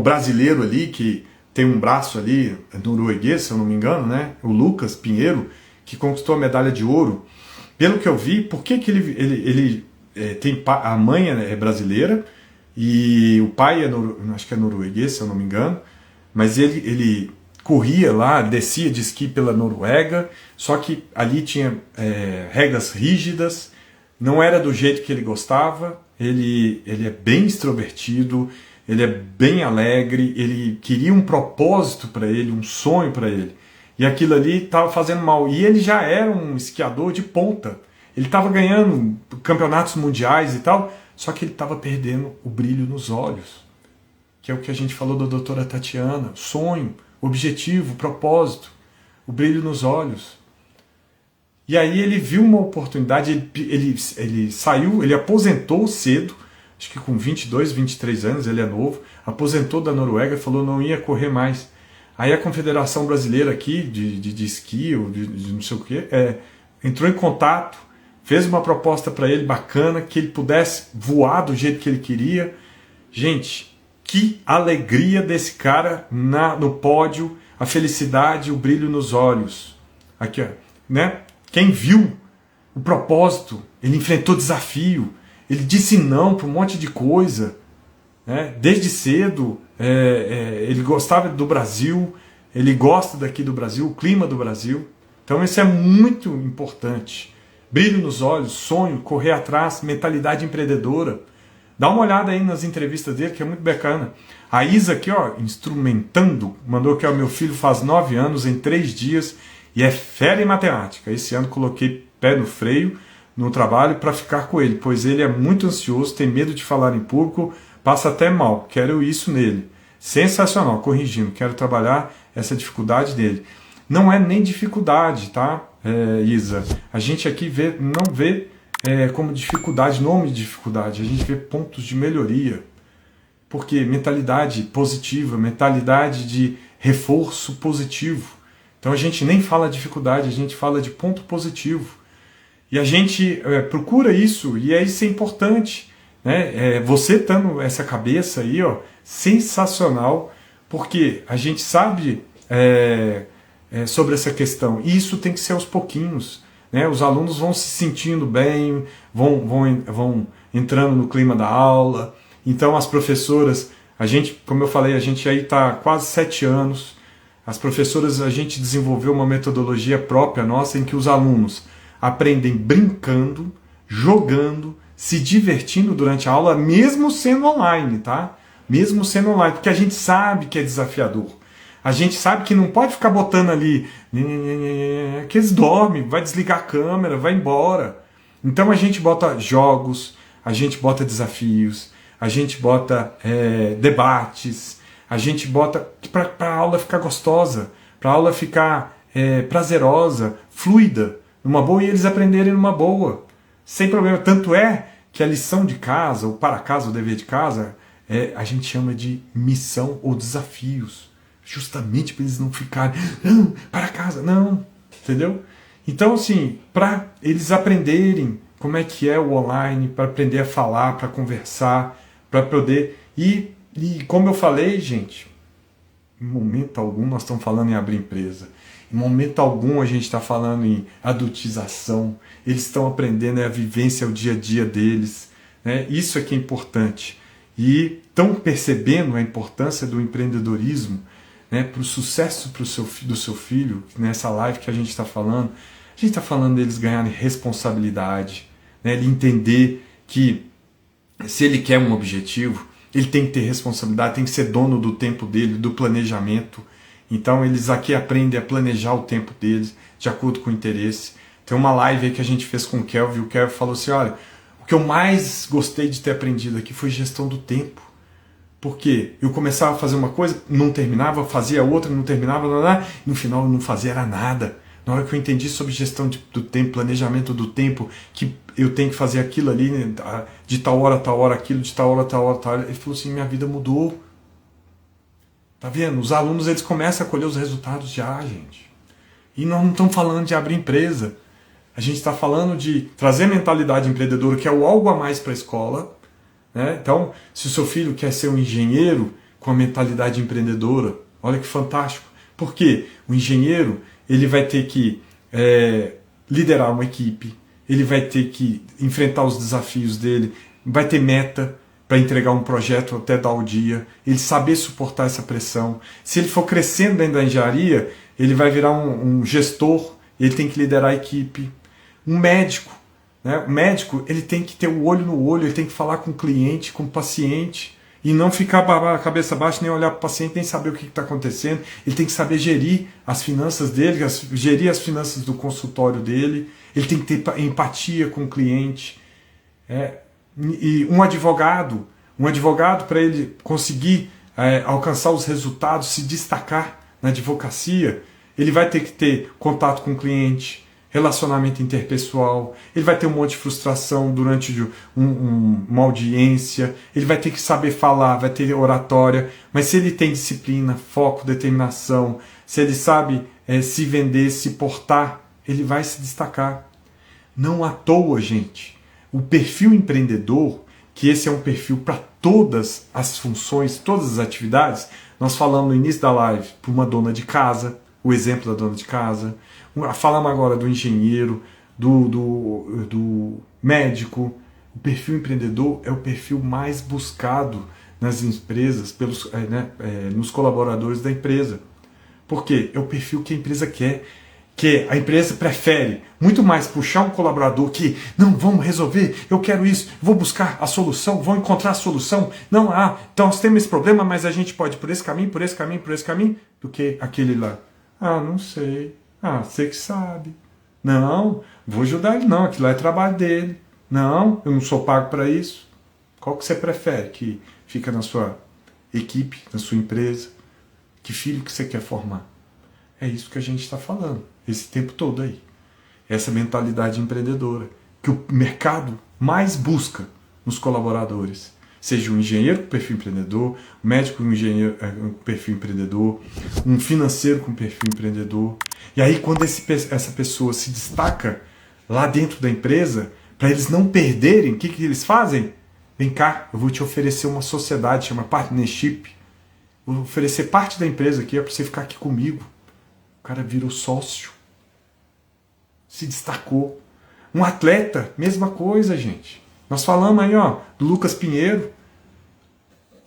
brasileiro ali, que tem um braço ali, norueguês, se eu não me engano, né? O Lucas Pinheiro, que conquistou a medalha de ouro. Pelo que eu vi, por que ele tem a mãe é brasileira e o pai acho que é norueguês, se eu não me engano, mas ele corria lá, descia de esqui pela Noruega, só que ali tinha regras rígidas, não era do jeito que ele gostava, ele é bem extrovertido, ele é bem alegre, ele queria um propósito para ele, um sonho para ele. E aquilo ali estava fazendo mal. E ele já era um esquiador de ponta. Ele estava ganhando campeonatos mundiais e tal, só que ele estava perdendo o brilho nos olhos. Que é o que a gente falou da doutora Tatiana. Sonho, objetivo, propósito, o brilho nos olhos. E aí ele viu uma oportunidade, ele saiu, ele aposentou cedo, acho que com 22, 23 anos, ele é novo, aposentou da Noruega e falou não ia correr mais. Aí a Confederação Brasileira aqui, de esqui, ou de não sei o que, entrou em contato, fez uma proposta para ele bacana, que ele pudesse voar do jeito que ele queria. Gente, que alegria desse cara no pódio, a felicidade, o brilho nos olhos. Aqui, ó, né? Quem viu o propósito, ele enfrentou desafio, ele disse não para um monte de coisa, né? Desde cedo, ele gostava do Brasil, ele gosta daqui do Brasil, o clima do Brasil. Então isso é muito importante. brilho nos olhos, sonho, correr atrás, mentalidade empreendedora. Dá uma olhada aí nas entrevistas dele, que é muito bacana. A Isa aqui, ó, instrumentando, mandou que o meu filho faz 9 anos em 3 dias e é fera em matemática. Esse ano coloquei pé no freio no trabalho para ficar com ele, pois ele é muito ansioso, tem medo de falar em público, passa até mal. Quero isso nele. Sensacional, corrigindo, quero trabalhar essa dificuldade dele. Não é nem dificuldade, tá, Isa? A gente aqui não vê como dificuldade, nome de dificuldade, a gente vê pontos de melhoria. Porque mentalidade positiva, mentalidade de reforço positivo. Então a gente nem fala dificuldade, a gente fala de ponto positivo. E a gente procura isso, e isso é importante. Né? Você estando essa cabeça aí, ó, sensacional, porque a gente sabe sobre essa questão. E isso tem que ser aos pouquinhos. Né? Os alunos vão se sentindo bem, vão entrando no clima da aula. Então as professoras, a gente, como eu falei, a gente aí está quase 7 anos. As professoras, a gente desenvolveu uma metodologia própria nossa em que os alunos aprendem brincando, jogando, se divertindo durante a aula, mesmo sendo online, tá? Mesmo sendo online, porque a gente sabe que é desafiador. A gente sabe que não pode ficar botando ali, que eles dormem, vai desligar a câmera, vai embora. Então a gente bota jogos, a gente bota desafios, a gente bota debates, a gente bota para a aula ficar gostosa, para a aula ficar prazerosa, fluida, numa boa, e eles aprenderem numa boa, sem problema. Tanto é que a lição de casa, ou para casa, o dever de casa, a gente chama de missão ou desafios, justamente para eles não ficarem, não, para casa, não, entendeu? Então, assim, para eles aprenderem como é que é o online, para aprender a falar, para conversar, para poder... E como eu falei, gente, em momento algum nós estamos falando em abrir empresa. Em momento algum a gente está falando em adultização. Eles estão aprendendo a vivência, o dia a dia deles. Né? Isso é que é importante. E estão percebendo a importância do empreendedorismo, né, para o sucesso do seu filho, nessa live que a gente está falando. A gente está falando deles ganharem responsabilidade, né, ele entender que se ele quer um objetivo, ele tem que ter responsabilidade, tem que ser dono do tempo dele, do planejamento. Então eles aqui aprendem a planejar o tempo deles, de acordo com o interesse. Tem uma live aí que a gente fez com o Kelvin, e o Kelvin falou assim, olha, o que eu mais gostei de ter aprendido aqui foi gestão do tempo. Porque eu começava a fazer uma coisa, não terminava, fazia outra, não terminava, no final eu não fazia era nada. Na hora que eu entendi sobre gestão do tempo, planejamento do tempo, que eu tenho que fazer aquilo ali, né, de tal hora a tal hora, aquilo, de tal hora a tal hora, tal hora, ele falou assim, minha vida mudou. Tá vendo? Os alunos, eles começam a colher os resultados já, gente. E nós não estamos falando de abrir empresa. A gente está falando de trazer mentalidade empreendedora, que é o algo a mais para a escola. Né? Então, se o seu filho quer ser um engenheiro com a mentalidade empreendedora, olha que fantástico. Por quê? O engenheiro, ele vai ter que liderar uma equipe, ele vai ter que enfrentar os desafios dele, vai ter meta para entregar um projeto até dar o dia, ele saber suportar essa pressão. Se ele for crescendo dentro da engenharia, ele vai virar um gestor, ele tem que liderar a equipe. Um médico, né? O médico, ele tem que ter o olho no olho, ele tem que falar com o cliente, com o paciente, e não ficar a cabeça baixa, nem olhar para o paciente, nem saber o que está acontecendo. Ele tem que saber gerir as finanças dele, gerir as finanças do consultório dele, ele tem que ter empatia com o cliente. E um advogado para ele conseguir alcançar os resultados, se destacar na advocacia, ele vai ter que ter contato com o cliente, relacionamento interpessoal, ele vai ter um monte de frustração durante uma audiência, ele vai ter que saber falar, vai ter oratória, mas se ele tem disciplina, foco, determinação, se ele sabe se vender, se portar, ele vai se destacar. Não à toa, gente, o perfil empreendedor, que esse é um perfil para todas as funções, todas as atividades, nós falamos no início da live para uma dona de casa, o exemplo da dona de casa, falamos agora do engenheiro, do médico. O perfil empreendedor é o perfil mais buscado nas empresas, nos colaboradores da empresa. Por quê? É o perfil que a empresa quer. que a empresa prefere muito mais puxar um colaborador que, não, vamos resolver, eu quero isso, vou buscar a solução, vou encontrar a solução, não, então nós temos esse problema, mas a gente pode ir por esse caminho, por esse caminho, por esse caminho, do que aquele lá. Não sei, você que sabe. Não, vou ajudar ele não, aquilo lá é trabalho dele. Não, eu não sou pago para isso. Qual que você prefere que fica na sua equipe, na sua empresa? Que filho que você quer formar? É isso que a gente está falando, esse tempo todo aí. Essa mentalidade empreendedora, que o mercado mais busca nos colaboradores. Seja um engenheiro com perfil empreendedor, um médico com com perfil empreendedor, um financeiro com perfil empreendedor. E aí quando essa pessoa se destaca lá dentro da empresa, para eles não perderem, o que eles fazem? Vem cá, eu vou te oferecer uma sociedade, chama partnership. Vou oferecer parte da empresa aqui, para você ficar aqui comigo. O cara virou sócio. Se destacou. Um atleta, mesma coisa, gente. Nós falamos aí, do Lucas Pinheiro.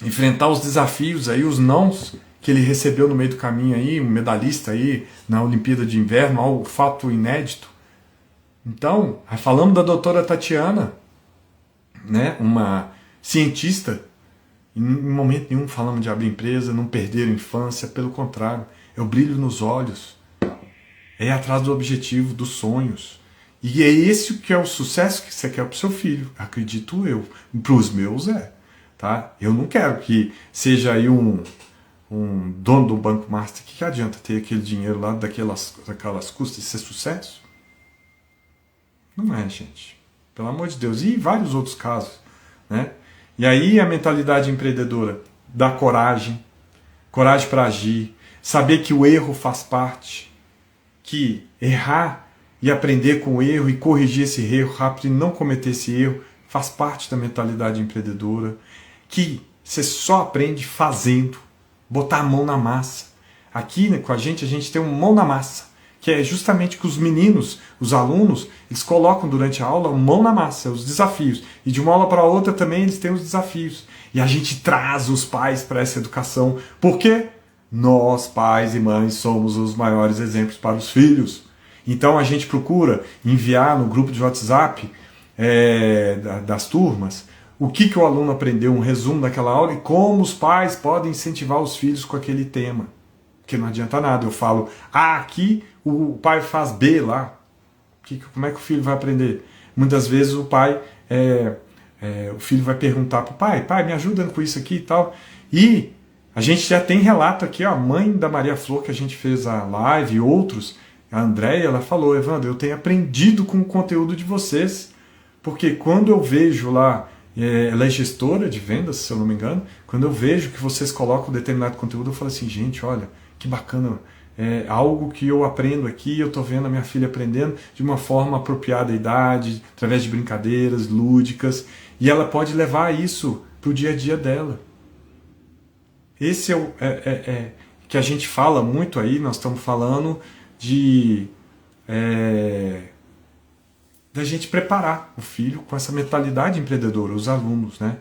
Enfrentar os desafios aí, os nãos que ele recebeu no meio do caminho aí, um medalhista aí na Olimpíada de Inverno, algo fato inédito. Então, falamos da doutora Tatiana, né, uma cientista. Em momento nenhum falamos de abrir empresa, não perder a infância, pelo contrário, é o brilho nos olhos, é ir atrás do objetivo, dos sonhos. E é esse que é o sucesso que você quer para o seu filho, acredito eu. Para os meus tá? Eu não quero que seja aí um dono do Banco Master, que adianta ter aquele dinheiro lá daquelas custas e ser sucesso? Não é, gente. Pelo amor de Deus. E vários outros casos, né? E aí a mentalidade empreendedora dá coragem para agir, saber que o erro faz parte, que errar e aprender com o erro e corrigir esse erro rápido e não cometer esse erro faz parte da mentalidade empreendedora, que você só aprende fazendo, botar a mão na massa. Aqui, né, com a gente tem uma mão na massa, que é justamente que os meninos, os alunos, eles colocam durante a aula uma mão na massa, os desafios. E de uma aula para outra também eles têm os desafios. E a gente traz os pais para essa educação. Por quê? Nós, pais e mães, somos os maiores exemplos para os filhos. Então a gente procura enviar no grupo de WhatsApp das turmas o que o aluno aprendeu, um resumo daquela aula e como os pais podem incentivar os filhos com aquele tema. Porque não adianta nada, eu falo, aqui o pai faz B lá, como é que o filho vai aprender? Muitas vezes o pai, o filho vai perguntar para o pai, me ajuda com isso aqui e tal. E a gente já tem relato aqui, a mãe da Maria Flor, que a gente fez a live, e outros, a Andréia, ela falou, Evandro, eu tenho aprendido com o conteúdo de vocês, porque quando eu vejo lá, ela é gestora de vendas, se eu não me engano, quando eu vejo que vocês colocam determinado conteúdo, eu falo assim, gente, olha, que bacana, é algo que eu aprendo aqui, eu estou vendo a minha filha aprendendo de uma forma apropriada à idade, através de brincadeiras lúdicas, e ela pode levar isso para o dia a dia dela. Esse que a gente fala muito aí, nós estamos falando da gente preparar o filho com essa mentalidade empreendedora, os alunos, né?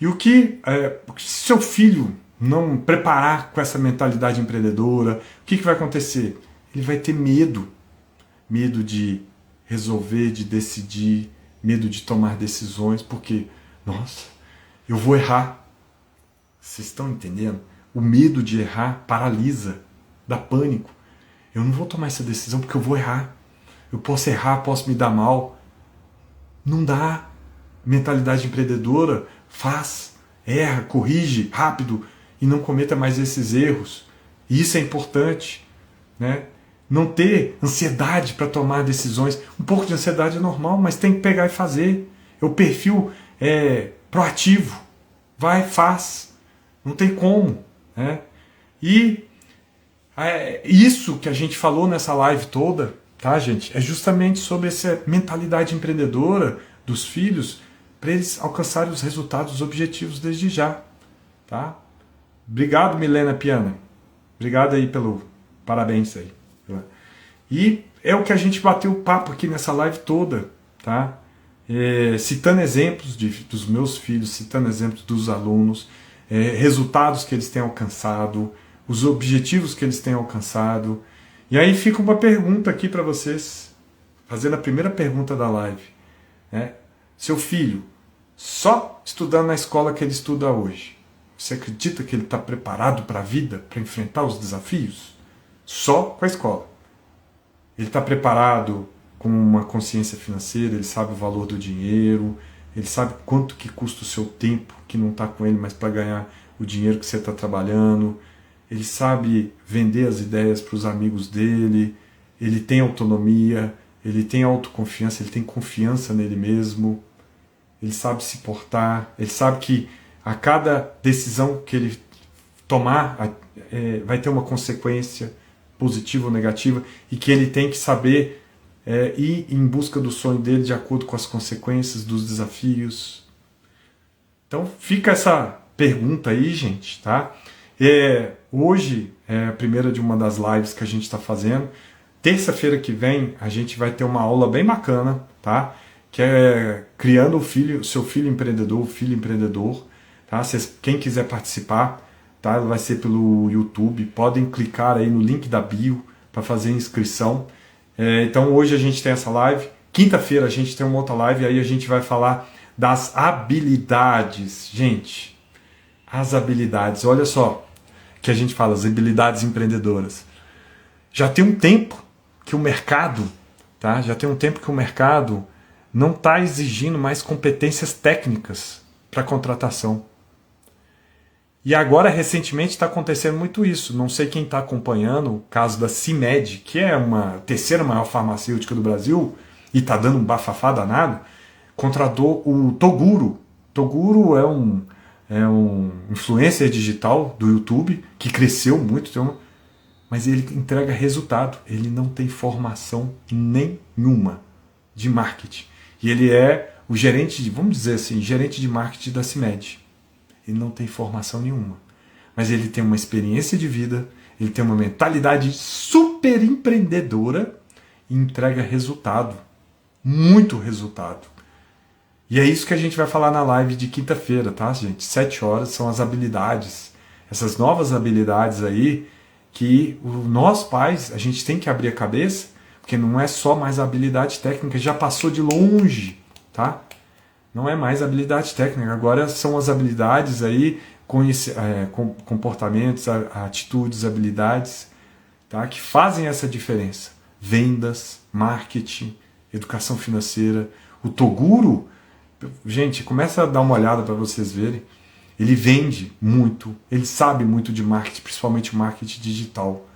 E se seu filho não preparar com essa mentalidade empreendedora, o que vai acontecer? Ele vai ter medo de resolver, de decidir, medo de tomar decisões, porque, nossa, eu vou errar. Vocês estão entendendo? O medo de errar paralisa, dá pânico. Eu não vou tomar essa decisão porque eu vou errar. Eu posso errar, posso me dar mal. Não dá. Mentalidade empreendedora, erra, corrige rápido e não cometa mais esses erros. E isso é importante, né? Não ter ansiedade para tomar decisões. Um pouco de ansiedade é normal, mas tem que pegar e fazer. É o perfil proativo. Vai, faz. Não tem como, né? E isso que a gente falou nessa live toda, tá, gente? É justamente sobre essa mentalidade empreendedora dos filhos para eles alcançarem os resultados, os objetivos desde já, tá? Obrigado, Milena Piana. Obrigado aí pelo parabéns aí. E é o que a gente bateu o papo aqui nessa live toda, tá? Citando exemplos dos meus filhos, citando exemplos dos alunos, resultados que eles têm alcançado, os objetivos que eles têm alcançado. E aí fica uma pergunta aqui para vocês, fazendo a primeira pergunta da live. Né? Seu filho, só estudando na escola que ele estuda hoje, você acredita que ele está preparado para a vida, para enfrentar os desafios? Só com a escola. Ele está preparado com uma consciência financeira, ele sabe o valor do dinheiro, ele sabe quanto que custa o seu tempo, que não está com ele, mas para ganhar o dinheiro que você está trabalhando. Ele sabe vender as ideias para os amigos dele, ele tem autonomia, ele tem autoconfiança, ele tem confiança nele mesmo, ele sabe se portar, ele sabe que a cada decisão que ele tomar vai ter uma consequência positiva ou negativa e que ele tem que saber ir em busca do sonho dele de acordo com as consequências dos desafios. Então fica essa pergunta aí, gente, tá? Hoje é a primeira de uma das lives que a gente está fazendo. Terça-feira que vem a gente vai ter uma aula bem bacana, tá? Que é criando o seu filho empreendedor, o filho empreendedor, tá? Quem quiser participar, tá? Vai ser pelo YouTube. Podem clicar aí no link da bio para fazer a inscrição. Então hoje a gente tem essa live. Quinta-feira a gente tem uma outra live, aí a gente vai falar das habilidades. Gente, as habilidades, olha só que a gente fala, as habilidades empreendedoras. Já tem um tempo que o mercado, tá? Já tem um tempo que o mercado não está exigindo mais competências técnicas para contratação. E agora, recentemente, está acontecendo muito isso. Não sei quem está acompanhando o caso da CIMED, que é uma terceira maior farmacêutica do Brasil, e está dando um bafafá danado, contratou o Toguro. Toguro é um influencer digital do YouTube, que cresceu muito, mas ele entrega resultado. Ele não tem formação nenhuma de marketing. E ele é o gerente, vamos dizer assim, gerente de marketing da CIMED. Ele não tem formação nenhuma. Mas ele tem uma experiência de vida, ele tem uma mentalidade super empreendedora e entrega resultado. Muito resultado. E é isso que a gente vai falar na live de quinta-feira, tá, gente? 7 horas são as habilidades. Essas novas habilidades aí que nós pais, a gente tem que abrir a cabeça, porque não é só mais a habilidade técnica, já passou de longe, tá? Não é mais habilidade técnica, agora são as habilidades aí, comportamentos, atitudes, habilidades, tá? Que fazem essa diferença. Vendas, marketing, educação financeira. O Toguro, gente, começa a dar uma olhada para vocês verem. Ele vende muito, ele sabe muito de marketing, principalmente marketing digital,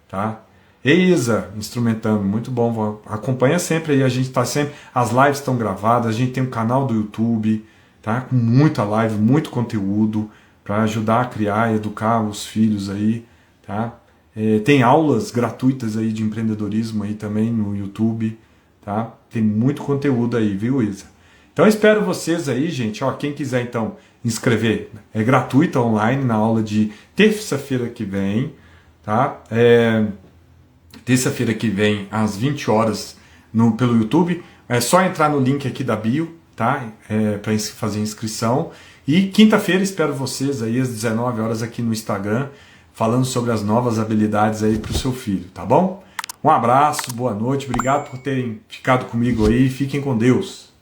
tá? Isa, instrumentando, muito bom, acompanha sempre aí, a gente tá sempre, as lives estão gravadas, a gente tem um canal do YouTube, tá? Com muita live, muito conteúdo, para ajudar a criar e educar os filhos aí, tá? Tem aulas gratuitas aí de empreendedorismo aí também no YouTube, tá? Tem muito conteúdo aí, viu, Isa? Então eu espero vocês aí, gente, ó, quem quiser então inscrever, é gratuito online na aula de terça-feira que vem, tá? Terça-feira que vem às 20 horas pelo YouTube, é só entrar no link aqui da bio, tá? Para fazer inscrição. E quinta-feira espero vocês aí às 19 horas aqui no Instagram, falando sobre as novas habilidades aí para o seu filho, tá bom? Um abraço, boa noite, obrigado por terem ficado comigo aí, fiquem com Deus.